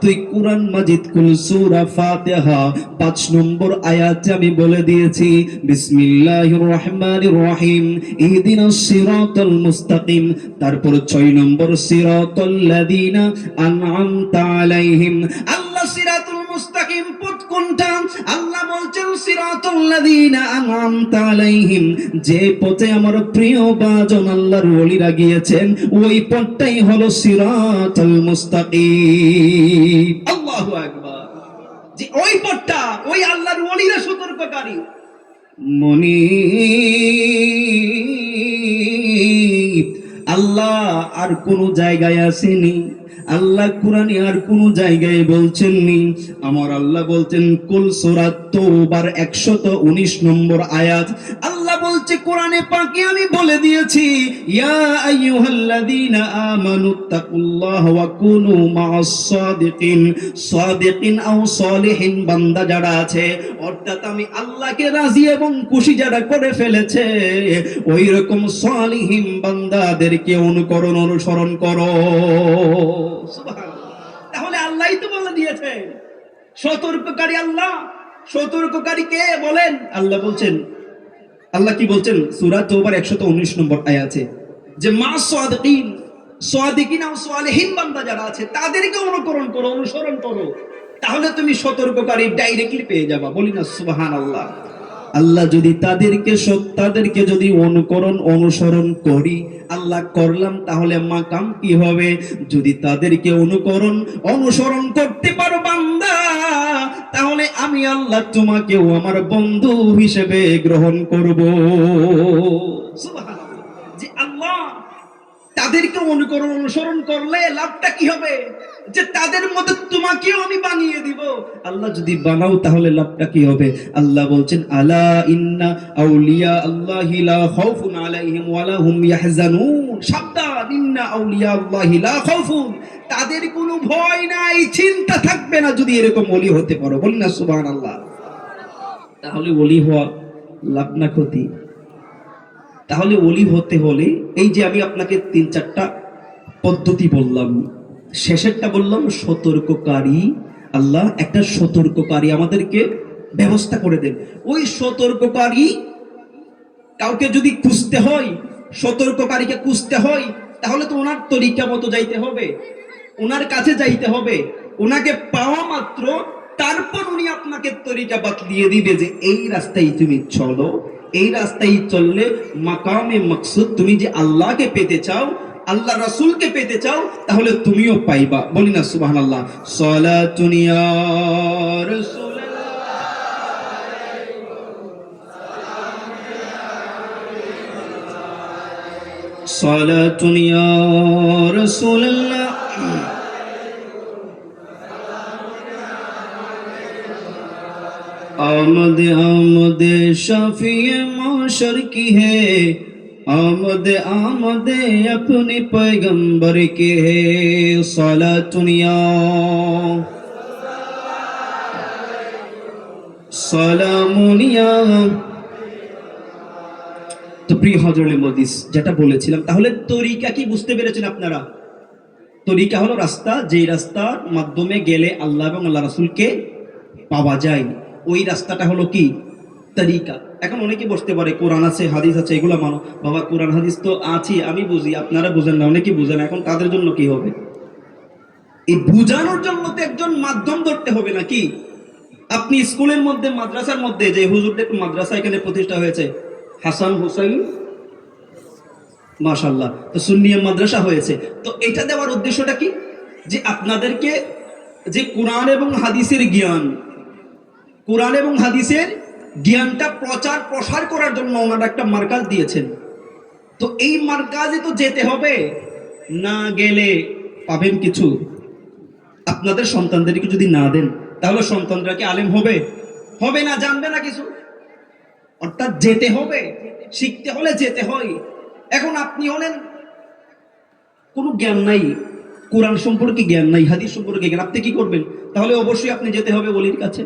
তুই কোরআন মাজিদ কুল সূরা ফাতিহা 5 নম্বর আয়াতে আমি বলে দিয়েছি বিসমিল্লাহির রহমানির রহিম ইহদিনাস সিরাতাল মুস্তাকিম, তারপর 6 নম্বর সিরাতাল লাযিনা আন'আমতা আলাইহিম। আল্লাহ সিরাতুল মুস্তাকিম পথ কোনটা? আল্লাহ বলছেন সিরাতাল লাযিনা আন'আমতা আলাইহিম, যে পথে আমার প্রিয় বাজন আল্লাহর ওলিরা গিয়েছেন ওই পথটাই হলো সিরাতাল মুস্তাকিম। আল্লাহু আকবার। যে ওই পথটা, ওই আল্লাহর ওলিরা সতর্ককারী। মনি আল্লাহ আর কোন জায়গায় আসেনি, আল্লাহ কোরআনে আর কোন জায়গায় বলছেননি। আমার আল্লাহ বলতেন কুল সূরা তওবার 119 নম্বর আয়াত। আল্লাহ বলছে কোরআনে পাকে আমি বলে দিয়েছি ইয়া আইয়ুহাল্লাযীনা আমানুত্তাকুল্লাহা ওয়া কুনু মা'আস সাদিকিন। সাদিকিন আও সালিহিন বান্দা যারা আছে, অর্থাৎ আমি আল্লাহকে রাজি এবং খুশি যারা করে ফেলেছে, ওই রকম সালিহিন বান্দাদেরকে অনুসরণ করো। তাহলে আল্লাহই তো বলে দিয়েছে সতর্ককারী। আল্লাহ সতর্ককারী কে বলেন? আল্লাহ বলছেন, আল্লাহ কি বলছেন সূরা তওবার 119 নম্বর আয়াতে যে মা সাদিকিন, সাদিকিন ও সালিহিন বান্দা যারা আছে তাদেরকে অনুসরণ করো, তাহলে তুমি সতর্ককারী ডাইরেক্টলি পেয়ে যাবা। বলি না সুবহানাল্লাহ। আল্লাহ যদি তাদেরকে যদি অনুসরণ করি, আল্লাহ করলাম, তাহলে মাকাম কি হবে? যদি তাদেরকে অনুসরণ করতে পারো বান্দা, তাহলে আমি আল্লাহ তোমাকেও আমার বন্ধু হিসেবে গ্রহণ করব। সুবহানাল্লাহ। যে আল্লাহ তাদেরকে অনুসরণ করলে লাভটা কি হবে? যে তাদের মধ্যে তোমাকেও আমি বানিয়ে দিব। আল্লাহ যদি বানাও তাহলে লাভটা কি হবে? আল্লাহ বলছেন আলা ইন্না আউলিয়া আল্লাহি লা খাউফুন আলাইহিম ওয়া লা হুম ইয়াহজানুন। সাবধান, ইন্না আউলিয়া আল্লাহি লা খাউফুন, তাদের কোনো ভয় নাই, চিন্তা থাকবে না যদি এরকম ওলি হতে পারো। বলি না সুবহানাল্লাহ। তাহলে ওলি হওয়া লাভ না ক্ষতি? তাহলে ওলি হতে হলে এই যে আমি আপনাকে 3-4টা পদ্ধতি বললাম, শেষেরটা বললাম সতর্ককারী। আল্লাহ একটা সতর্ককারী আমাদেরকে ব্যবস্থা করে দেন। ওই সতর্ককারী কাউকে যদি খুঁজতে হয়, সতর্ককারীকে খুঁজতে হয়, তাহলে তো ওনার তরিকা মতো যাইতে হবে, ওনার কাছে যাইতে হবে। ওনাকে পাওয়া মাত্র তারপর উনি আপনাকে তরিকা বাতলিয়ে দিবে যে এই রাস্তায় তুমি চলো, এই রাস্তায় চললে মাকামে মাকসুদ, তুমি যে আল্লাহকে পেতে চাও, আল্লাহ রাসূলকে পেতে চাও, তাহলে তুমিও পাইবা। বলি না সুবহানাল্লাহ। সালাতুন ইয়া রাসূলুল্লাহ, সালাতুন ইয়া রাসূলুল্লাহ, आमद आमद शफीए माशर की है, आमद आमद अपने पैगंबर के है। सलातुन या সালামুন ইয়া। তো প্রিয় হযরত মদিস যেটা বলেছিলাম, তাহলে তরিকা কি বুঝতে পেরেছেন আপনারা? তরিকা হলো রাস্তা, যেই রাস্তার মাধ্যমে গেলে আল্লাহ এবং আল্লাহ রাসূলকে পাওয়া যায়। ওই রাস্তাটা হলো কি? তরিকা। এখন অনেকে বসতে পারে কোরআন আছে হাদিস আছে এগুলো মানো। বাবা কোরআন হাদিস তো আছে, আমি বুঝি, আপনারা বুঝেন না, অনেকেই বুঝেন। এখন তাদের জন্য কি হবে? এই বুঝানোর জন্য তো একজন মাধ্যম ধরতে হবে নাকি? আপনি স্কুলের মধ্যে মাদ্রাসার মধ্যে যে হুজুরদের মাদ্রাসা এখানে প্রতিষ্ঠা হয়েছে, হাসান হুসাইন মাশাআল্লাহ, তো সুন্নিয়া মাদ্রাসা হয়েছে। তো এটা দেওয়ার উদ্দেশ্যটা কি? যে আপনাদেরকে যে কোরআন এবং হাদিসের জ্ঞান, কোরআন এবং হাদিসের জ্ঞানটা প্রচার প্রসার করার জন্য ওনারা একটা মার্কাজ দিয়েছেন। তো এই মার্কাজে তো যেতে হবে, না গেলে পাবেন কিছু? আপনাদের সন্তানদেরকে যদি না দেন তাহলে সন্তানরা কি আলেম হবে? হবে না, জানবে না কিছু। অর্থাৎ যেতে হবে, শিখতে হলে যেতে হয়। এখন আপনি হলেন কোনো জ্ঞান নাই, কোরআন সম্পর্কে জ্ঞান নাই, হাদিস সম্পর্কে জ্ঞান, আপনি কি করবেন? তাহলে অবশ্যই আপনি যেতে হবে ওলির কাছে,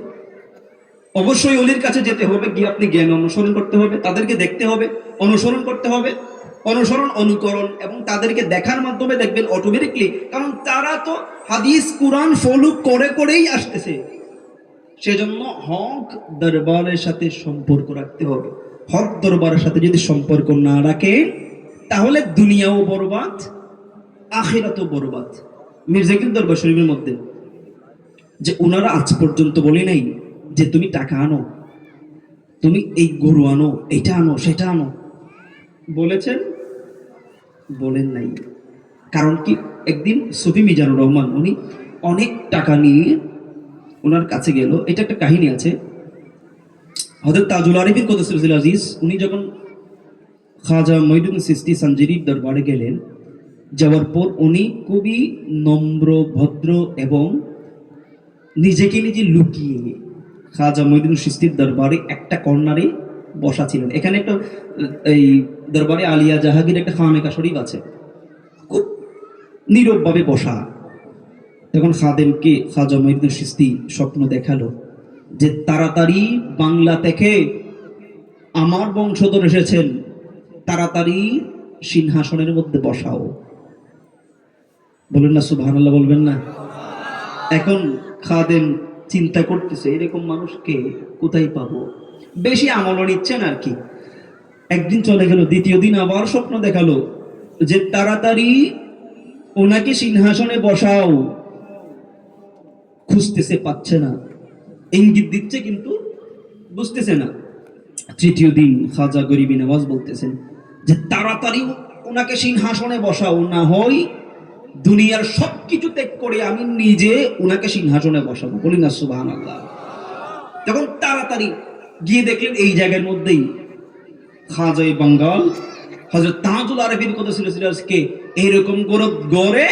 অবশ্যই ওলির কাছে যেতে হবে, গিয়ে আপনি জ্ঞান অনুসরণ করতে হবে, তাদেরকে দেখতে হবে, অনুসরণ করতে হবে, অনুসরণ অনুকরণ, এবং তাদেরকে দেখার মাধ্যমে দেখবেন অটোমেটিকলি, কারণ তারা তো হাদিস কোরআন ফলো করে করেই আসতেছে। সেজন্য হক দরবারের সাথে সম্পর্ক রাখতে হবে। হক দরবারের সাথে যদি সম্পর্ক না রাখে তাহলে দুনিয়াও বরবাদ, আখিরাতও বরবাদ। মির্জাকির দরবার শরীফের মধ্যে যে ওনারা আজ পর্যন্ত বলে নাই যে তুমি টাকা আনো, তুমি এই গরু আনো, এটা আনো, সেটা আনো, বলেছেন? বলেন নাই। কারণ কি? একদিন সুফি মিজানুর রহমান উনি অনেক টাকা নিয়ে ওনার কাছে গেল। এটা একটা কাহিনী আছে। হযরত তাজুল আরিফিন কুদসিল আজিজ উনি যখন খাজা মঈনুদ্দিন চিশতি সানজিরির দরবারে গেলেন, যাওয়ার পর উনি খুবই নম্র ভদ্র এবং নিজেকে নিজে লুকিয়ে খাজা মঈনুদ্দিন চিশতির দরবারে একটা কর্নারে বসা ছিলেন। এখানে একটা এই দরবারে আলিয়া জাহাঙ্গীর একটা খানেকা শরীফ আছে, খুব নীরবভাবে বসা। তখন খাদেমকে খাজা মঈনুদ্দিন চিশতি স্বপ্ন দেখালো যে তাড়াতাড়ি বাংলা থেকে আমার বংশধর এসেছেন, তাড়াতাড়ি সিংহাসনের মধ্যে বসাও। বলেন না সুবহানাল্লাহ, বলবেন না? এখন খাদেম চিন্তা করতেছে এরকম মানুষকে কোথায় পাবো, বেশি আমলও নিচ্ছেন আর কি। একদিন চলে গেল, দ্বিতীয় দিন আবার স্বপ্ন দেখালো যে তাড়াতাড়ি ওনাকে সিংহাসনে বসাও। খুঁজতেছে, পাচ্ছে না, ইঙ্গিত দিচ্ছে কিন্তু বুঝতেছে না। তৃতীয় দিন খাজা গরিবী নওয়াজ বলতেছেন যে তাড়াতাড়ি ওনাকে সিংহাসনে বসাও, না হয় দুনিয়ার সবকিছু ত্যাগ করে আমি নিজে ওনাকে সিংহাসনে বসাবো। বলি না সুবহানাল্লাহ। তখন তাড়াতাড়ি গিয়ে দেখলেন এই জায়গার মধ্যেই খাজাই বাঙ্গাল হযরত তাজুল আরিফিন কুদসিলকে এরকম গড়ে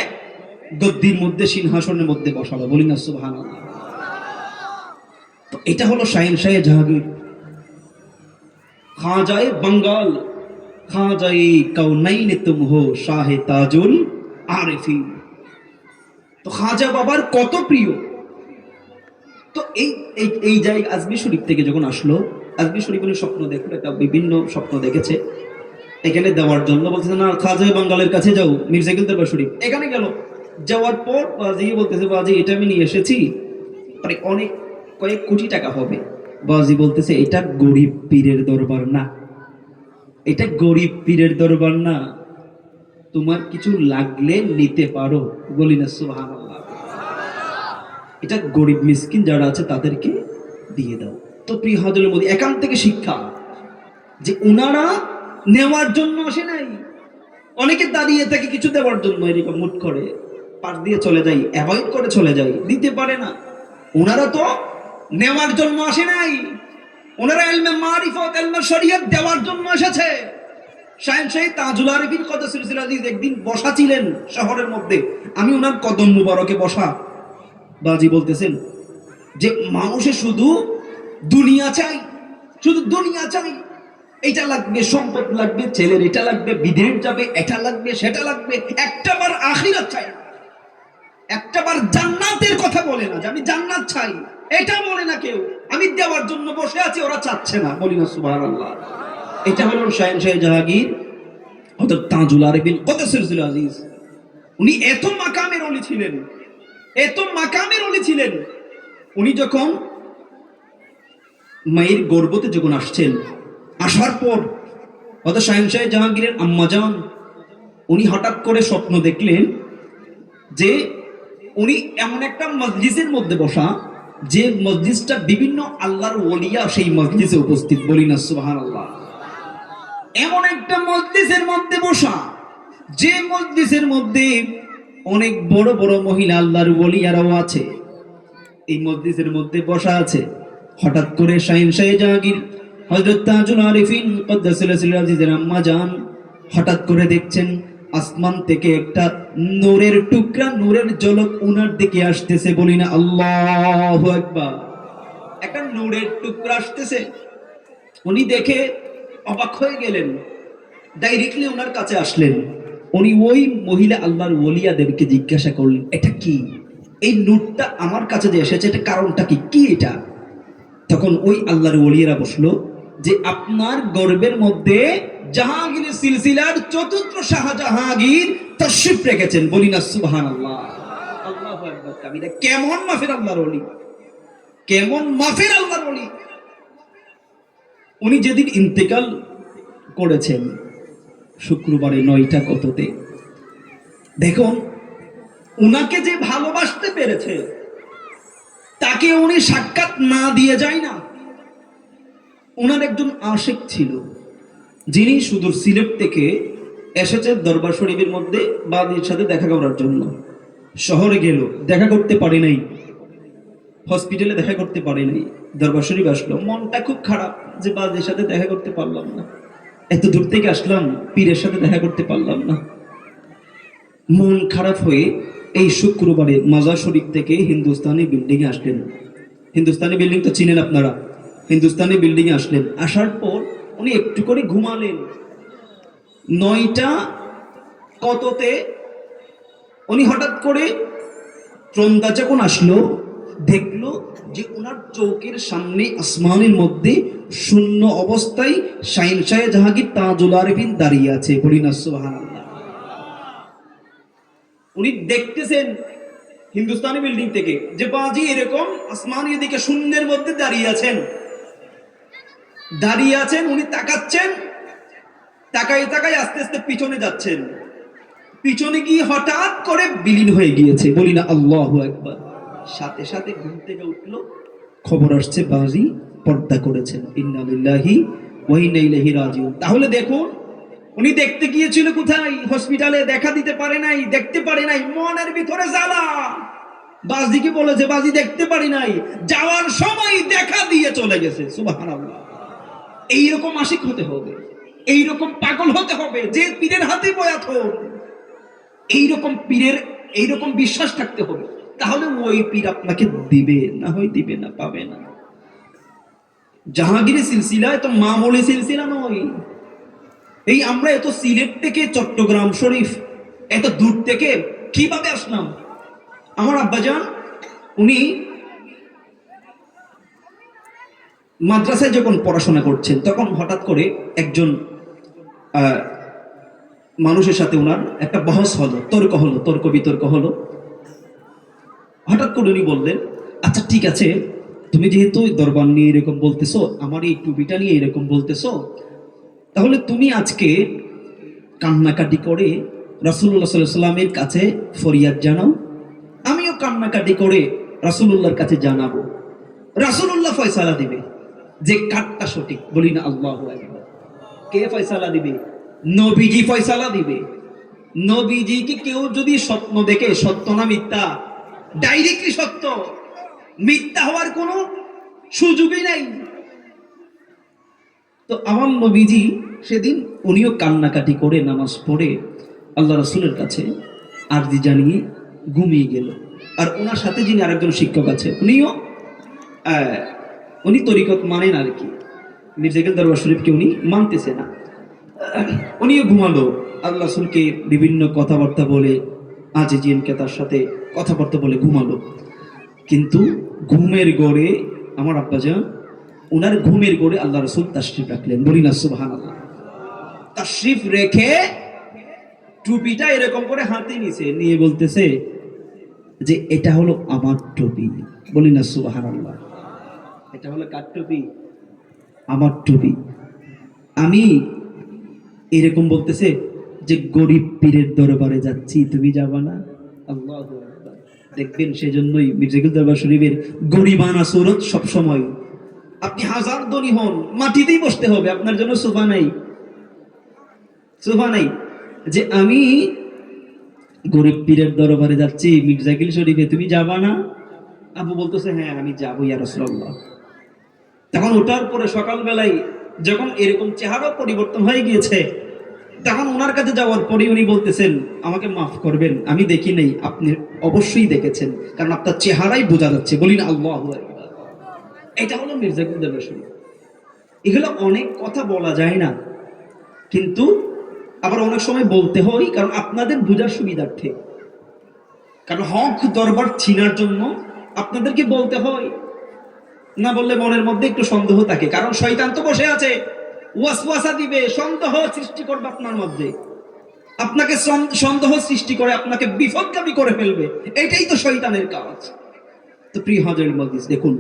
গদ্দির মধ্যে সিংহাসনের মধ্যে বসালো। বলি না সুবহানাল্লাহ। তো এটা হলো শাহেনশাহ জাহাঙ্গীর, খাজাই বাঙ্গাল, খাজাই কাউনাইন তুম হো শাহে তাজুল আরিফিন। তো খাজা বাবার কত প্রিয়। তো এই এই এই জায়গা আজমির শরীফ থেকে যখন আসলো, আজমির শরীফ স্বপ্ন দেখলো, একটা বিভিন্ন স্বপ্ন দেখেছে, এখানে দেওয়ার জন্য বলতেছে না খাজাই বাঙ্গালের কাছে যাও, মির্জাকিল দরবার শরীফ। এখানে গেল, যাওয়ার পর বাজি বলতেছে বাজি এটা আমি নিয়ে এসেছি, মানে অনেক কয়েক কোটি টাকা হবে। বাজি বলতেছে এটা গরিব পীরের দরবার না, এটা গরিব পীরের দরবার না, তোমার কিছু লাগলে নিতে পারো। বলি না সুবহানাল্লাহ। এটা গরিব মিসকিন যারা আছে তাদেরকে দিয়ে দাও। তো প্রিয় হাজরের মধ্যে এখান থেকে শিক্ষা যে ওনারা নেওয়ার জন্য আসে নাই। অনেকে দাঁড়িয়ে থাকে কিছু দেওয়ার জন্য, এরকম মুট করে পাশ দিয়ে চলে যায়, অ্যাভয়েড করে চলে যায়, দিতে পারে না। ওনারা তো নেওয়ার জন্য আসে নাই, ওনারা ইলমে মারিফত ইলমে শরীয়ত দেওয়ার জন্য এসেছে। শাহেনশাহ তাজুল আরিফিন কুদসিল আজিজ একদিন বসা ছিলেন শহরের মধ্যে, আমি ওনার কদম মুবারকে বসা। বাজি বলতেছেন যে মানুষে শুধু দুনিয়া চাই, শুধু দুনিয়া চাই, এটা লাগবে, সম্পদ লাগবে, ছেলের এটা লাগবে, বিদেশ যাবে, এটা লাগবে, সেটা লাগবে, একটাবার আখিরাত চাই না, একটাবার জান্নাতের কথা বলে না যে আমি জান্নাত চাই, এটা বলে না কেউ। আমি দেওয়ার জন্য বসে আছি, ওরা চাচ্ছে না। বলি না সুবহানাল্লাহ। এটা হলো শাহেনশাহ জাহাঙ্গীর হযরত তাজুল আরিফিন কুদসিল আজিজ। উনি এত মাকামের ওলি ছিলেন, এত মাকামের ওলি ছিলেন। উনি যখন মায়ের গর্ভতে যখন আসছেন, আসার পর হয়তো শাহেনশাহ জাহাঙ্গীরের আম্মাজান উনি হঠাৎ করে স্বপ্ন দেখলেন যে উনি এমন একটা মজলিসের মধ্যে বসা, যে মজলিসটা বিভিন্ন আল্লাহর ওলিয়া সেই মজলিসে উপস্থিত। বলি না সুবহানাল্লাহ। এমন একটা মজলিসের মধ্যে বসা, যে মজলিসের মধ্যে অনেক বড় বড় মহিলা আল্লাহর ওলিয়ারাও আছে, এই মজলিসের মধ্যে বসা আছে। হঠাৎ করে শাহেনশাহ জাহাঙ্গীর হযরত তাজুল আরিফিন কদ্দাসাল্লাহু সিররাহু আজিজের আম্মা জান হঠাৎ করে দেখছেন আসমান থেকে একটা নূরের টুকরা, নূরের ঝলক উনার দিকে আসতেছে। বলি না আল্লাহু আকবার। একটা নূরের টুকরা আসতেছে, উনি দেখে অবাক হয়ে গেলেন। ডাইরেক্টলি ওনার কাছে আসলেন। উনি ওই মহিলা আল্লাহর ওলিয়াদেরকে জিজ্ঞাসা করলেন, এটা কি? এই নূরটা আমার কাছে যে এসেছে, এটা কারণটা কি? কি এটা? তখন ওই আল্লাহর ওলিয়ারা বসলো যে আপনার গর্বের মধ্যে জাহাঙ্গীরের সিলসিলার চতুর্থ শাহজাহাঙ্গীর তশরিফ রেখেছেন। বলি না সুবহানাল্লাহ। আল্লাহু আকবার কাবীরা। কেমন মাফের আল্লাহর ওলি, কেমন মাফের আল্লাহর ওলি। উনি যেদিন ইন্তেকাল করেছেন শুক্রবারে 9টা কততে, দেখুন উনাকে যে ভালোবাসতে পেরেছে তাকে উনি সাক্ষাৎ না দিয়ে যায় না। ওনার একজন আশিক ছিল, যিনি সুদূর সিলেট থেকে এসেছে দরবার শরীফের মধ্যে বাদীর সাথে দেখা করার জন্য। শহরে গেল, দেখা করতে পারে নাই, হসপিটালে দেখা করতে পারে নাই, দরবার শরীফ আসলো। মনটা খুব খারাপ যে বাদীর সাথে দেখা করতে পারলাম না, এত দূর থেকে আসলাম, পীরের সাথে দেখা করতে পারলাম না। মন খারাপ হয়ে এই শুক্রবারে মাজার শরীফ থেকে হিন্দুস্তানি বিল্ডিং এ আসলেন। হিন্দুস্তানি বিল্ডিং তো চিনেন আপনারা। হিন্দুস্তানি বিল্ডিং এ আসলেন। আসার পর উনি একটু করে ঘুমালেন। 9টা কততে উনি হঠাৎ করে ত্রন্দা যখন আসলো, দেখলো যে ওনার চৌকের সামনে আসমানের মধ্যে শূন্য অবস্থায় শাহেনশাহ জাহাঙ্গীর তাজুল আরিফিন দাঁড়িয়ে আছে। বলি না সুবহানাল্লাহ। উনি দেখতেছেন হিন্দুস্তানি বিল্ডিং থেকে যে বাজি এরকম আসমানের দিকে শূন্যের মধ্যে দাঁড়িয়ে আছেন। উনি তাকাচ্ছেন, তাকাই তাকাই আস্তে আস্তে পিছনে যাচ্ছেন। পিছনে গিয়ে হঠাৎ করে বিলীন হয়ে গিয়েছে। বলি না আল্লাহু আকবার। সাথে সাথে ঘুম থেকে উঠলো, খবর আসছে বাজি পর্দা করেছেন। ইন্না লিল্লাহি ওয়া ইন্না ইলাইহি রাজিউন। তাহলে দেখুন উনি দেখতে গিয়েছিল কোথায়? হসপিটালে। দেখা দিতে পারে নাই, দেখতে পারে নাই, মনের ভিতরে জ্বালা। বাজিকে বলেছে বাজি দেখতে পারি নাই, যাওয়ার সময় দেখা দিয়ে চলে গেছে। সুবহানাল্লাহ। এইরকম আশিক হতে হবে, এইরকম পাগল হতে হবে যে পীরের হাতে বয়াত হোক। এইরকম পীরের এইরকম বিশ্বাস থাকতে হবে, তাহলে ওই পীর আপনাকে দিবে, না হয় দিবে না, পাবে না। জাহাঙ্গীরের সিলসিলা তো মামুলি সিলসিলা নয়। এই আমরা এত সিলেট থেকে চট্টগ্রাম শরীফ এত দূর থেকে কিভাবে আসলাম? আমার আব্বাজান উনি মাদ্রাসায় যখন পড়াশোনা করছেন, তখন হঠাৎ করে একজন মানুষের সাথে ওনার একটা বহস হলো, তর্ক বিতর্ক হলো। হঠাৎ করে উনি বললেন, আচ্ছা ঠিক আছে, তুমি যেহেতু দরবার নিয়ে এরকম বলতেছো, আমার এই টুপিটা নিয়ে এরকম বলতেছো, তাহলে তুমি আজকে কান্নাকাটি করে রাসূলুল্লাহ সাল্লাল্লাহু আলাইহি ওয়াসাল্লামের কাছে ফরিয়াদ জানাও, আমিও কান্নাকাটি করে রাসূলুল্লাহর কাছে জানাবো। রাসূলুল্লাহ ফয়সালা দিবে যে কাটটা সঠিক। বলি না আল্লাহু আকবার। কে ফয়সালা দিবে? নবীজি ফয়সালা দিবে। নবীজিকে কেউ যদি স্বপ্ন দেখে, সত্য না মিথ্যা? ডাইরেক্টলি সত্য, মিথ্যা হওয়ার কোনো সুযোগই নাই। তো আমার নবীজি সেদিন উনিও কান্নাকাটি করে নামাজ পড়ে আল্লাহ রাসূলের কাছে আরজি জানিয়ে ঘুমিয়ে গেল। আর ওনার সাথে যিনি আরেকজন শিক্ষক আছে, উনি তরিকত মানেন আর কি, মির্জা দরবার শরীফকে উনি মানতেছে না। উনিও ঘুমালো। আল্লাহ রাসূলকে বিভিন্ন কথাবার্তা বলে, আজিজিনকে তার সাথে কথাবার্তা বলে ঘুমালো। কিন্তু ঘুমের গড়ে আমার আব্বাজান ওনার ঘুমের গড়ে আল্লাহ রাসূল তাশরিফ রাখলেন। বলি না সুবহানাল্লাহ। তাশরিফ রেখে টুপিটা এরকম করে হাতে নিয়ে বলতেছে যে এটা হলো আমার টুপি। বলি না সুবহানাল্লাহ। এটা হলো কার টুপি? আমার টুপি। আমি এরকম বলতেছে যে গরিব পীরের দরবারে যাচ্ছি, তুমি যাবা না? আল্লাহু আকবার। দেখবেন সেজন্যই মির্জাকুল দরবার শরীফের গরিবানা সুরত সব সময়, আপনি হাজার ধনী হন মাটিতেই বসতে হবে, আপনার জন্য সোফা নাই, সোফা নাই। যে আমি গরিব পীরের দরবারে যাচ্ছি মির্জাকিল শরীফে, তুমি যাবা না? আবু বলতেছে হ্যাঁ আমি যাবো ইয়া রাসূলুল্লাহ। তখন ওঠার পরে সকালবেলায় যখন এরকম চেহারা পরিবর্তন হয়ে গিয়েছে, তখন ওনার কাছে যাওয়ার পরে উনি বলতেছেন আমাকে মাফ করবেন, আমি দেখি নাই, আপনি অবশ্যই দেখেছেন, কারণ আপনার চেহারাই বোঝা যাচ্ছে। বলি না আল্লাহু আকবার। এটা হলো মির্জাকুল দরবার শরীফ। এগুলো অনেক কথা বলা যায় না, কিন্তু আবার অনেক সময় বলতে হয়, কারণ আপনাদের বোঝার সুবিধার্থে, কারণ হক দরবার চিনার জন্য আপনাদেরকে বলতে হয়। না বললে মনের মধ্যে একটু সন্দেহ থাকে, কারণ শয়তান তো বসে আছে, ওয়াসওয়াসা দিবে, সন্দেহ সৃষ্টি করবে আপনার মধ্যে, আপনাকে সন্দেহ সৃষ্টি করে আপনাকে বিপদগামী করে ফেলবে। এটাই তো শয়তানের কাজ। তো প্রিয় হাজরিন মজলিস, দেখুন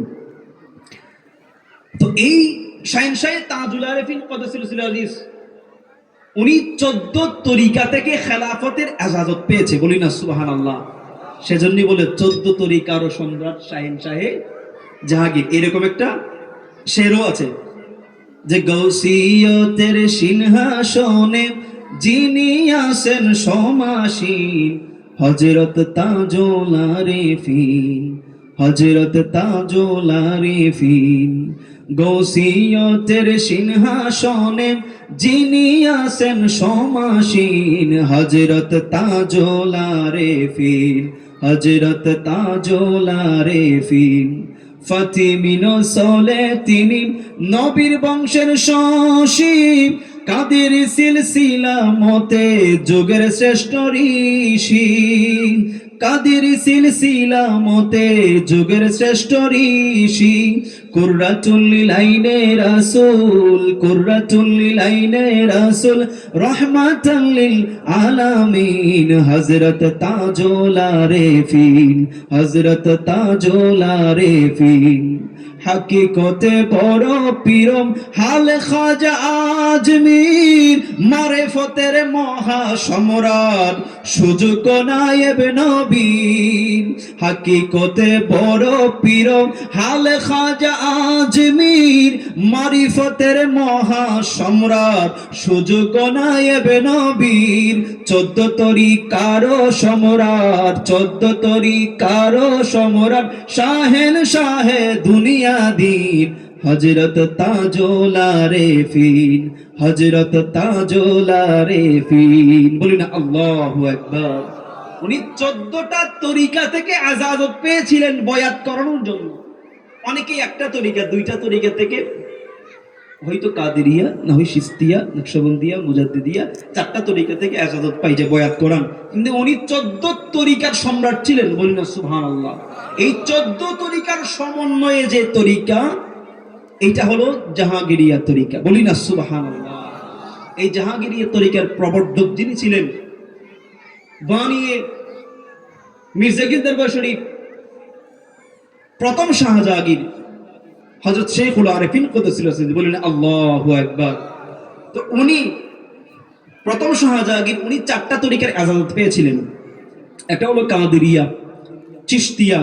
তো এই শাহেনশাহ তাজুল আরিফিন কদসিল আজিজ, উনি 14 তরিকা থেকে খেলাফতের এজাজত পেয়েছে। বলি না সুবহানাল্লাহ। সেজন্যই বলে 14 তরিকার সম্রাট শাহেনশাহে জাহাঙ্গীর। এরকম একটা শেরও আছে যে গৌসিয়তের সিংহাসনে যিনি আসেন সমাসীন, হযরত তাজুল আরিফিন, হযরত তাজুল আরিফিন। গৌসিয়তের সিংহাসনে যিনি আসেন সমাসীন, হযরত তাজুল আরিফিন, হযরত তাজুল আরিফিন। ফাতিমিন সলে তিনি নবীর বংশের সসীম, কাদের সিলসিলা মতে যুগের শ্রেষ্ঠ ঋষি, কাদের সিলসিলা মতে যুগের শ্রেষ্ঠ ঋষি। কুররাতুল লিল আইনে রাসূল, কুররাতুল লিল আইনে রাসূল, রাহমাতাল লিল আলামিন, হযরত তাজুল আরিফিন, হযরত তাজুল আরিফিন। হাকিকতে বড় পীরম হাল খাজা আজমির, মারেফতের মহা সম্রাট সুযোগ নায়েব নবীর। হাকিকতে বড় পীরম হাল খাজা আজমির, মারিফতের মহা সম্রাট সুযোগ নায়েব নবীর। 14 তরিকার সম্রাট, 14 তরিকার সম্রাট, শাহেন শাহে দুনিয়া দিন, হযরত তাজুল আরিফিন, হযরত তাজুল আরিফিন। বলি না আল্লাহু আকবার। উনি 14টা তরিকা থেকে ইজাজত পেয়েছিলেন বয়াত করানোর জন্য। অনেকেই একটা তরিকা, দুইটা তরিকা থেকে, হয়তো কাদেরিয়া, না হয় সিস্তিয়া, নকশবন্দিয়া, মুজাদ্দিদিয়া, 4টা তরিকা থেকে ইজাজত পাই যে বয়াত করান। কিন্তু উনি 14 তরিকার সম্রাট ছিলেন। বলি না সুবহানাল্লাহ। এই 14 তরিকার সমন্বয়ে যে তরিকা, এইটা হলো জাহাঙ্গীরিয়া তরিকা। বলি না সুবহানাল্লাহ। এই জাহাঙ্গীরিয়া তরিকার প্রবর্তক যিনি ছিলেন, বানিয়ে মির্জাকিল দরবার শরীফ প্রথম শাহজাহাঙ্গীর হযরত শেখুল আরিফিন কদসিল আজিজ। বলেন আল্লাহু আকবার। তো উনি প্রথম শাহজাহাঙ্গীর, উনি 4টা তরিকার ইজাজত পেয়েছিলেন। একটা হলো কাদেরিয়া, চিশতিয়া,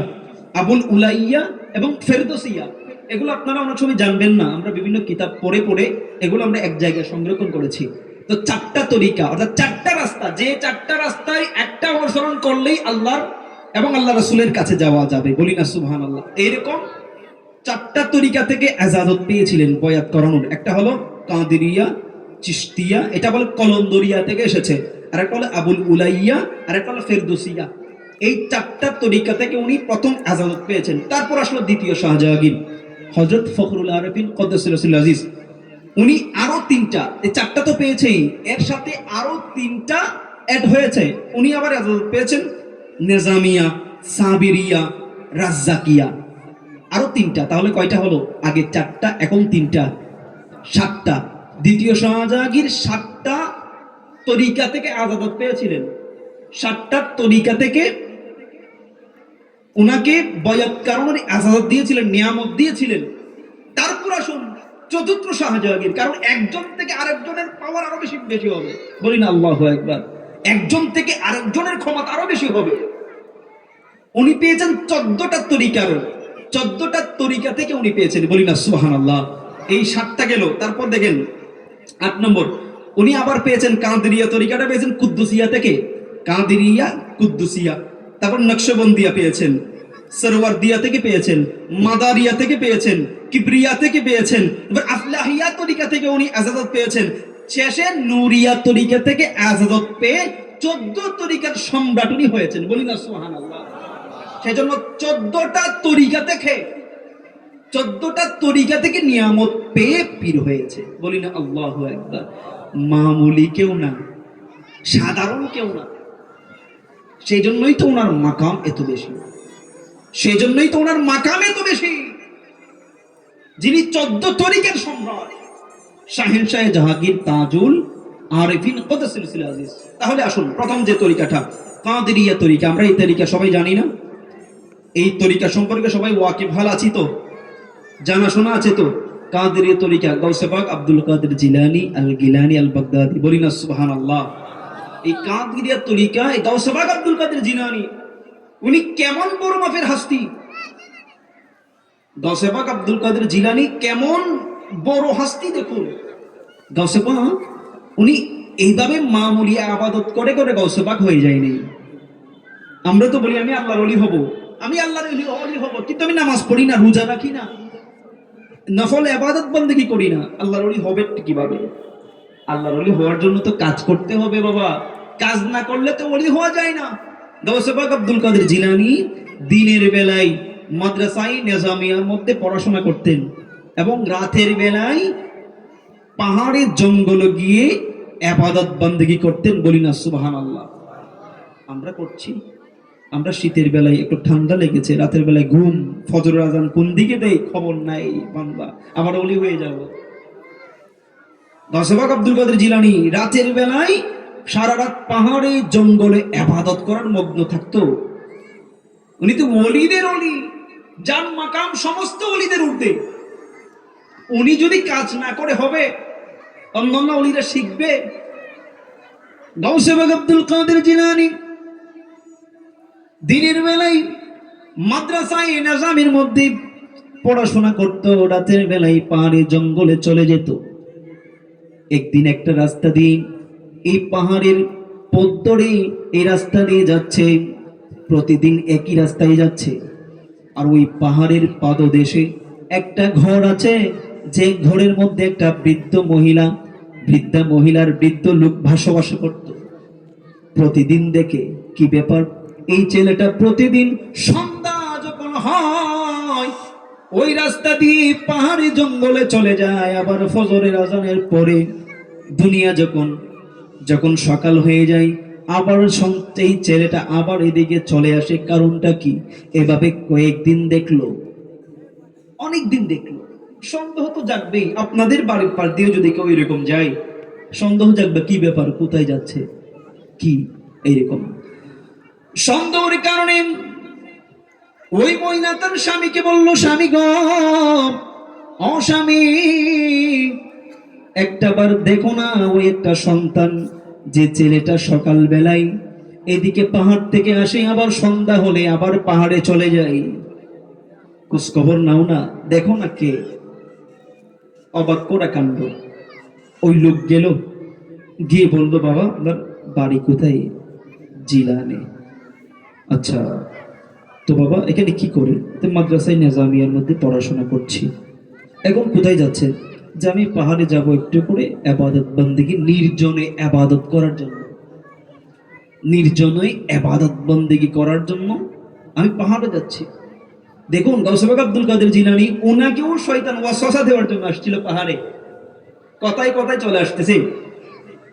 আবুল উলাইয়া এবং ফেরদৌসিয়া। এগুলো আপনারা অনেক সময় জানবেন না, আমরা বিভিন্ন কিতাব পড়ে পড়ে এগুলো আমরা এক জায়গায় সংরক্ষণ করেছি। তো 4টা তরিকা, অর্থাৎ 4টা রাস্তা, যে 4টা রাস্তায় একটা অনুসরণ করলেই আল্লাহর এবং আল্লাহ রাসূলের কাছে যাওয়া যাবে। বলি না সুবহানাল্লাহ। এইরকম 4টা তরিকা থেকে ইজাজত পেয়েছিলেন বয়াত করানোর। একটা হলো কাদেরিয়া, চিশতিয়া, এটা বলে কলন্দরিয়া থেকে এসেছে, আর একটা হলো আবুল উলাইয়া, আর একটা হলো ফেরদৌসিয়া। এই 4টা তরিকা থেকে উনি প্রথম ইজাজত পেয়েছেন। তারপর আসলো দ্বিতীয় শাহজাহাঙ্গীর হযরত ফখরুল আরিফিন কদসিল আজিজ। উনি আরো 3টা, এই 4টা তো পেয়েছেই, এর সাথে আরো 3টা অ্যাড হয়েছে। উনি আবার ইজাজত পেয়েছেন নিজামিয়া, সাবিরিয়া, রাজ্জাকিয়া, আরো 3টা। তাহলে কয়টা হলো? আগে 4টা, এখন 3টা, 7টা। দ্বিতীয় শাহজাহাঙ্গীর 7টা তরিকা থেকে ইজাজত পেয়েছিলেন। 7টা তরিকা থেকে উনাকে বয়াত করানোর ইজাজত দিয়েছিলেন, নিয়ামত দিয়েছিলেন। তারপর আসুন চতুর্থ শাহজাহাঙ্গীর, কারণ একজন থেকে আরেকজনের পাওয়ার আরো বেশি বেশি হবে। বলি না আল্লাহু আকবার। একজন থেকে আরেকজনের ক্ষমতা আরো বেশি হবে। উনি পেয়েছেন 14টা তরিকার, 14টা তরিকা থেকে উনি পেয়েছেন। বলি না সুবহানাল্লাহ। এই 7টা গেল, তারপর দেখেন 8 নম্বর উনি আবার পেয়েছেন কাদেরিয়া তরিকাটা পেয়েছেন কুদ্দুসিয়া থেকে, কাদেরিয়া কুদ্দুসিয়া। তারপর নকশবন্দিয়া পেয়েছেন, সরওয়ারদিয়া থেকে পেয়েছেন, মাদারিয়া থেকে পেয়েছেন, কিবরিয়া থেকে পেয়েছেন, এবার আফলাহিয়া তরিকা থেকে উনি আজাদত পেয়েছেন। শেষে নুরিয়া তরিকা থেকে আজাদত পেয়ে 14 তরিকার সম্রাট উনি হয়েছেন। বলি না সুবহানাল্লাহ। সেজন্য 14টা তরিকা থেকে নিয়ামত পেয়ে পীর হয়েছে। বলি না আল্লাহু আকবার। মামুলি কেউ না, সাধারণ কেউ না। সেই জন্যই তো ওনার মাকাম এত বেশি, যিনি 14 তরিকার সম্রাট, শাহেনশাহ জাহাঙ্গীর তাজুল আরিফিন কুদসিল আজিজ। তাহলে আসুন, প্রথম যে তরিকাটা কাদেরিয়া তরিকা, আমরা এই তরিকা সবাই জানি না? এই তরিকা সম্পর্কে সবাই ওয়াকিবহাল আছি তো, জানাশোনা আছে তো? কাদেরিয়া তরিকা গাউসে পাক আব্দুল কাদের জিলানী আল গিলানী আল বাগদাদি। বলি না সুবহানাল্লাহ। এই কাদেরিয়া তরিকা, এই গাউসে পাক আব্দুল কাদের জিলানী, উনি কেমন বড় মাপের হাস্তি! গাউসে পাক আব্দুল কাদের জিলানী কেমন বড় হাস্তি দেখুন। গাউসে পাক উনি এইভাবে মামুলি আবাদত করে করে গাউসে পাক হয়ে যায়নি। আমরা তো বলি আমি আল্লাহর ওলি হব, আমি আল্লাহর ওলি হব, কিন্তু আমি নামাজ পড়ি না, রোজা রাখি না, নফল ইবাদত বন্দেগী করি না। আল্লাহর ওলি হবে কিভাবে? আল্লাহর ওলি হওয়ার জন্য তো কাজ করতে হবে বাবা, কাজ না করলে তো ওলি হওয়া যায় না। গাউসে পাক আব্দুল কাদের জিলানী দিনের বেলায় মাদ্রাসায় নিজামিয়ার মধ্যে পড়াশোনা করতেন এবং রাতের বেলায় পাহাড়ের জঙ্গলে গিয়ে ইবাদত বন্দেগী করতেন। বলি না সুবহানাল্লাহ। আমরা করছি, আমরা শীতের বেলায় একটু ঠান্ডা লেগেছে, রাতের বেলায় ঘুম, ফজরের আজান কোন দিকে দেয় খবর নাই, বান্দা আবার ওলি হয়ে যাব। গাউসে পাক আব্দুল কাদের জিলানী রাতের বেলায় সারা রাত পাহাড়ে জঙ্গলে ইবাদত করার মগ্ন থাকতো। উনি তো ওলিদের ওলি, যার মাকাম সমস্ত ওলিদের ঊর্ধ্বে। উনি যদি কাজ না করে হবে, অন্যান্য ওলিরা শিখবে? গাউসে পাক আব্দুল কাদের জিলানী দিনের বেলায় মাদ্রাসায় নিজামের মধ্যে পড়াশোনা করত, রাতের বেলায় পাহাড়ে জঙ্গলে চলে যেত। একদিন একটা রাস্তা দিয়ে, এই পাহাড়ের পথ ধরে এই রাস্তা দিয়ে যাচ্ছে, প্রতিদিন একই রাস্তায় যাচ্ছে। আর ওই পাহাড়ের পাদদেশে একটা ঘর আছে, যে ঘরের মধ্যে একটা বৃদ্ধা মহিলার বৃদ্ধ লোক বসবাস করত। প্রতিদিন দেখে কি ব্যাপার, এই ছেলেটা প্রতিদিন সন্ধ্যা যখন হয় ওই রাস্তা দিয়ে পাহাড়ি জঙ্গলে চলে যায়, আবার ফজরের আজানের পরে দুনিয়া যখন সকাল হয়ে যায় আবার এই ছেলেটা আবার এদিকে চলে আসে। কারণটা কি? এভাবে কয়েকদিন দেখলো, অনেকদিন দেখলো, সন্দেহ তো জাগবেই। আপনাদের বাড়ির পাশ দিয়ে যদি কেউ এরকম যায়, সন্দেহ জাগবে, কি ব্যাপার, কোথায় যাচ্ছে, কি এইরকম সন্দেহের কারণে ওই মহিলা তার স্বামীকে বলল, স্বামী গো, ও স্বামী, একটাবার দেখো না ওই একটা সন্তান, যে ছেলেটা সকাল বেলায় এদিকে পাহাড় থেকে আসে, আবার সন্ধ্যা হলে আবার পাহাড়ে চলে যায়, খোঁজ খবর নাও না, দেখো না কে? অবাক করা কাণ্ড। ওই লোক গেল, গিয়ে বলল, বাবা আপনার বাড়ি কোথায়? জিলানে। আচ্ছা, তো বাবা এখানে কি করে? তো মাদ্রাসায় নিজামিয়ার মধ্যে পড়াশোনা করছি। এখন কোথায় যাচ্ছে? যে আমি পাহাড়ে যাব একটু করে ইবাদত বন্দেগী, নির্জনে ইবাদত করার জন্য, নির্জনে ইবাদত বন্দেগী করার জন্য আমি পাহাড়ে যাচ্ছি। দেখুন গাউসে পাক আব্দুল কাদের জিলানী, ওনাকেও শয়তান ওয়াসওয়াসা দেওয়ার জন্য আসছিল পাহাড়ে, কথায় কথায় চলে আসতেছে।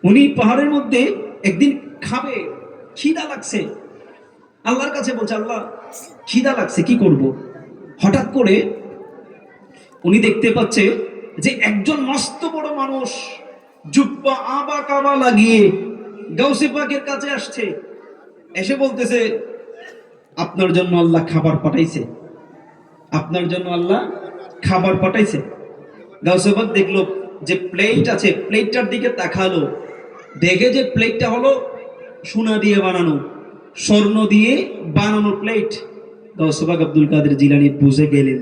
উনি পাহাড়ের মধ্যে একদিন খাবে, খিদা লাগছে, আল্লাহর কাছে বলছে, আল্লাহ খিদা লাগছে, কি করব? হঠাৎ করে উনি দেখতে পাচ্ছে যে একজন মস্ত বড় মানুষ জুব্বা আবা কাবা লাগিয়ে গাউসে পাকের কাছে আসছে, এসে বলতেছে, আপনার জন্য আল্লাহ খাবার পাঠাইছে, আপনার জন্য আল্লাহ খাবার পাঠাইছে। গাউসে পাক দেখলো যে প্লেট আছে, প্লেটটার দিকে তাকালো, দেখে যে প্লেটটা হলো সোনা দিয়ে বানানো, স্বর্ণ দিয়ে বানানো প্লেট। গাউসে পাক আব্দুল কাদের জিলানী বুঝে গেলেন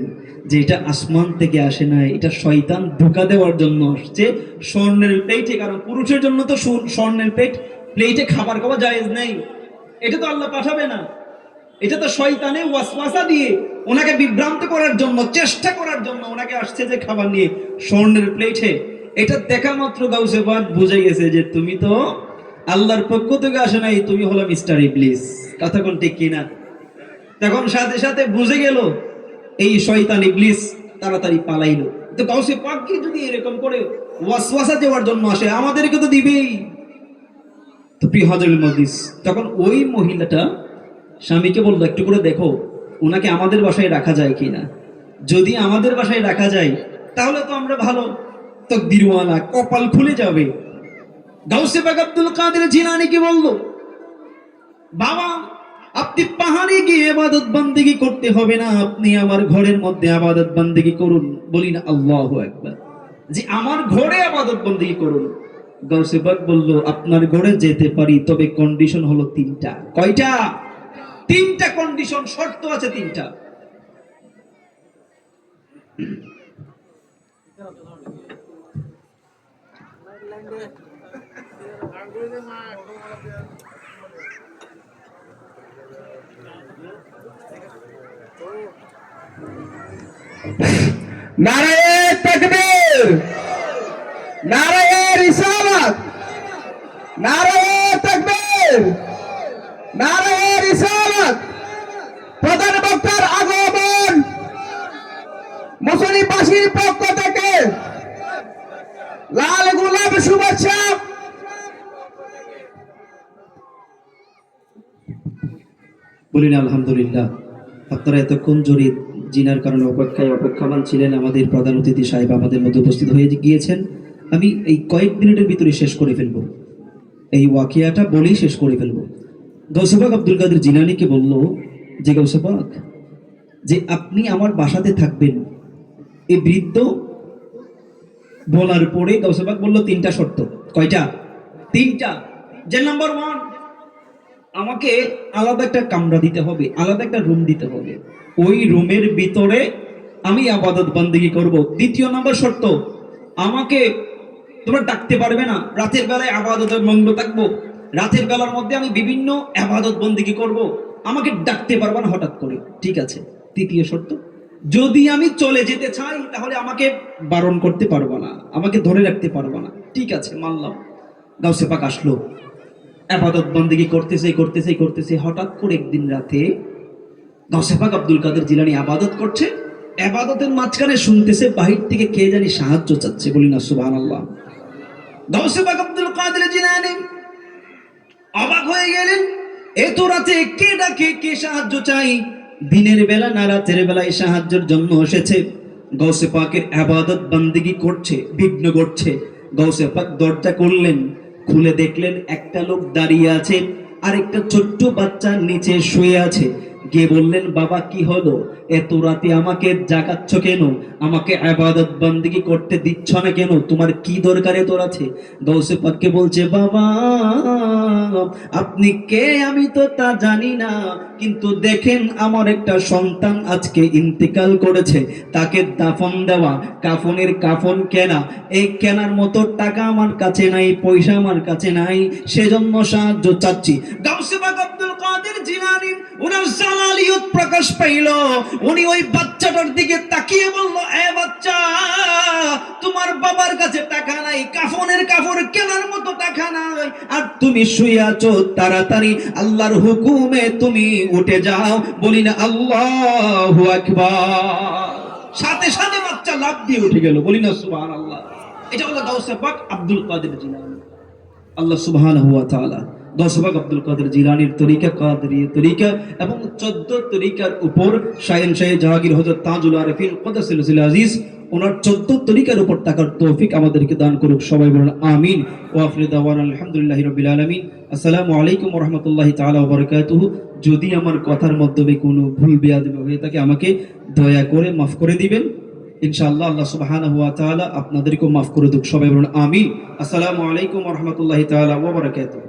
যে এটা আসমান থেকে আসে না, এটা শয়তান ধোঁকা দেওয়ার জন্য আসছে স্বর্ণের প্লেটে। কারণ পুরুষের জন্য তো স্বর্ণের প্লেটে খাবার খাওয়া জায়েজ নেই, এটা তো আল্লাহ পাঠাবে না, এটা তো শয়তানে ওয়াসওয়াসা দিয়ে ওনাকে বিভ্রান্ত করার জন্য, চেষ্টা করার জন্য ওনাকে আসছে যে খাবার নিয়ে স্বর্ণের প্লেটে। এটা দেখা মাত্র গাউসে পাক বুঝে গেছে যে তুমি তো আল্লাহর পক্ষ থেকে আসে নাই, তুমি হলো মিস্টার ইবলিস। কথা কোন ঠিক কিনা? তখন সাথে সাথে বুঝে গেল এই শয়তান ইবলিস, তাড়াতাড়ি পালাইলো। তো গাউসে পাক কি যদি এরকম করে ওয়াসওয়াসা দেওয়ার জন্য আসে, আমাদেরকে তো দিবেই। তো প্রিয় হযরতুল মজলিস, তখন ওই মহিলাটা স্বামীকে বললো একটু করে দেখো ওনাকে আমাদের বাসায় রাখা যায় কিনা, যদি আমাদের বাসায় রাখা যায় তাহলে তো আমরা ভালো তকদিরওয়ালা, কপাল খুলে যাবে। গাউসে পাক আব্দুল কাদের জিলানীকে বলল, বাবা আপনি পাহাড়ে গিয়ে ইবাদত বান্দেগি করতে হবে না, আপনি আমার ঘরের মধ্যে ইবাদত বান্দেগি করুন। বলি না আল্লাহু আকবার, যে আমার ঘরে ইবাদত বান্দেগি করুন। গাউসে পাক বলল, আপনার ঘরে যেতে পারি, তবে কন্ডিশন হলো তিনটা। কয়টা? তিনটা কন্ডিশন, শর্ত আছে তিনটা। নারায়ে তাকবীর, নারায়ে রিসালাত, নারায়ে তাকবীর, নারায়ে রিসালাত। প্রধান বক্তার আগমন, মুসলিমবাসীর পক্ষ থেকে লাল গোলাপ শুভেচ্ছা। বলিনা আলহামদুলিল্লাহ। আপনারা এতক্ষণ জড়ি জিনার কারণে অপেক্ষামান ছিলেন। আমাদের প্রধান অতিথি সাহেব আমাদের মধ্যে উপস্থিত হয়ে গিয়েছেন। আমি এই কয়েক মিনিটের ভিতরে শেষ করে ফেলবো, এই ওয়াকিয়াটা বলেই শেষ করে ফেলবো। গাউসে পাক আব্দুল কাদের জিলানীকে বলল যে গাউসে পাক, যে আপনি আমার বাসাতে থাকবেন। এই বৃদ্ধ বলার পরে গাউসে পাক বলল তিনটা শর্ত। কয়টা? তিনটা। যে নাম্বার 1, আমাকে আলাদা একটা কামরা দিতে হবে, আলাদা একটা রুম দিতে হবে, ওই রুমের ভিতরে আমি ইবাদত বান্দেগি করব। দ্বিতীয় নাম্বার শর্ত, আমাকে তোমরা ডাকতে পারবে না, রাতের বেলায় ইবাদতের মগ্ন থাকবো, রাতের বেলার মধ্যে আমি বিভিন্ন ইবাদত বান্দেগি করব, আমাকে ডাকতে পারবে না হঠাৎ করে। ঠিক আছে। তৃতীয় শর্ত, যদি আমি চলে যেতে চাই তাহলে আমাকে বারণ করতে পারবে না, আমাকে ধরে রাখতে পারবে না। ঠিক আছে, মানলাম। গাউসে পাক আসলো, ইবাদত বান্দেগি করতেছে। হঠাৎ করে একদিন রাতে গাউসে পাক আব্দুল কাদের জিলানী ইবাদত করছে, ইবাদতের মাঝখানে শুনতেছে বাহির থেকে কে জানি সাহায্য চাচ্ছে। বলি না সুবহানাল্লাহ। গাউসে পাক আব্দুল কাদের জিলানী অবাক হয়ে গেলেন, এত রাতে কে ডাকে, কে সাহায্য চাই? দিনের বেলা না রাতের বেলায় সাহায্যের জন্য এসেছে। গাউসে পাকের ইবাদত বান্দেগি করছে, বিঘ্ন ঘটছে। গাউসে পাক দরজা করলেন, খুলে দেখলেন একটা লোক দাঁড়িয়ে আছে, আর একটা ছোট্ট বাচ্চা নিচে শুয়ে আছে। গিয়ে বললেন, বাবা কি হলো, এত রাতে আমাকে জাগাচ্ছ কেন, আমাকে ইবাদত বান্দেগি করতে দিচ্ছ না কেন, তোমার কি দরকার এত রাতে? গাউসে পাককে বলছে, বাবা আপনি কে আমি তো তা জানি না, কিন্তু দেখেন আমার একটা সন্তান আজকে ইন্তেকাল করেছে, তাকে দাফন দেওয়া, কাফনের কাফন কেনা, এই কেনার মতো টাকা আমার কাছে নাই, পয়সা আমার কাছে নাই, সেজন্য সাহায্য চাচ্ছি। গাউসে পাক আব্দুল কাদের জিলানী ওনার জালালিয়ত প্রকাশ পাইল। উনি ওই বাচ্চাটার দিকে তাকিয়ে বলল, এ বাচ্চা, তোমার বাবার কাছে টাকা নাই, কাফনের কাপড় কেনার মতো টাকা নাই, আর তুমি শুয়ে আছো, তাড়াতাড়ি আল্লাহর হুকুমে তুমি উঠে যাও। বলি না আল্লাহু আকবার। সাথে সাথে বাচ্চা লাফ দিয়ে উঠে গেল। বলি না সুবহানাল্লাহ। এটা হলো গাউসে পাক আব্দুল কাদের জিলানী। আল্লাহ সুবহানাহু ওয়া তাআলা গাউসে পাক আব্দুল কাদের জিলানীর তরিকা, কাদেরিয়া তরিকা এবং 14 তরিকার উপর শাইন শাহ জাহাঙ্গীর হযরত তাজুল আরিফিন কুদসিল আজিজ ওনার 14 তরিকার উপর থাকার তৌফিক আমাদেরকে দান করুক। সবাই বলুন আমিন। ওয়া আখিরু দাওয়ানা আলহামদুলিল্লাহি রাব্বিল আলামিন। আসসালামু আলাইকুম ওয়া রাহমাতুল্লাহি তাআলা ওয়া বারাকাতুহু। যদি আমার কথার মাধ্যমে কোনো ভুল বেয়াদবি হয়ে থাকে আমাকে দয়া করে মাফ করে দিবেন। ইনশাআল্লাহ আল্লাহ সুবহানাহু ওয়া তাআলা আপনাদেরকেও মাফ করে দিক। সবাই বলুন আমিন। আসসালামু আলাইকুম ওয়া রাহমাতুল্লাহি তাআলা ওয়া বারাকাতুহু।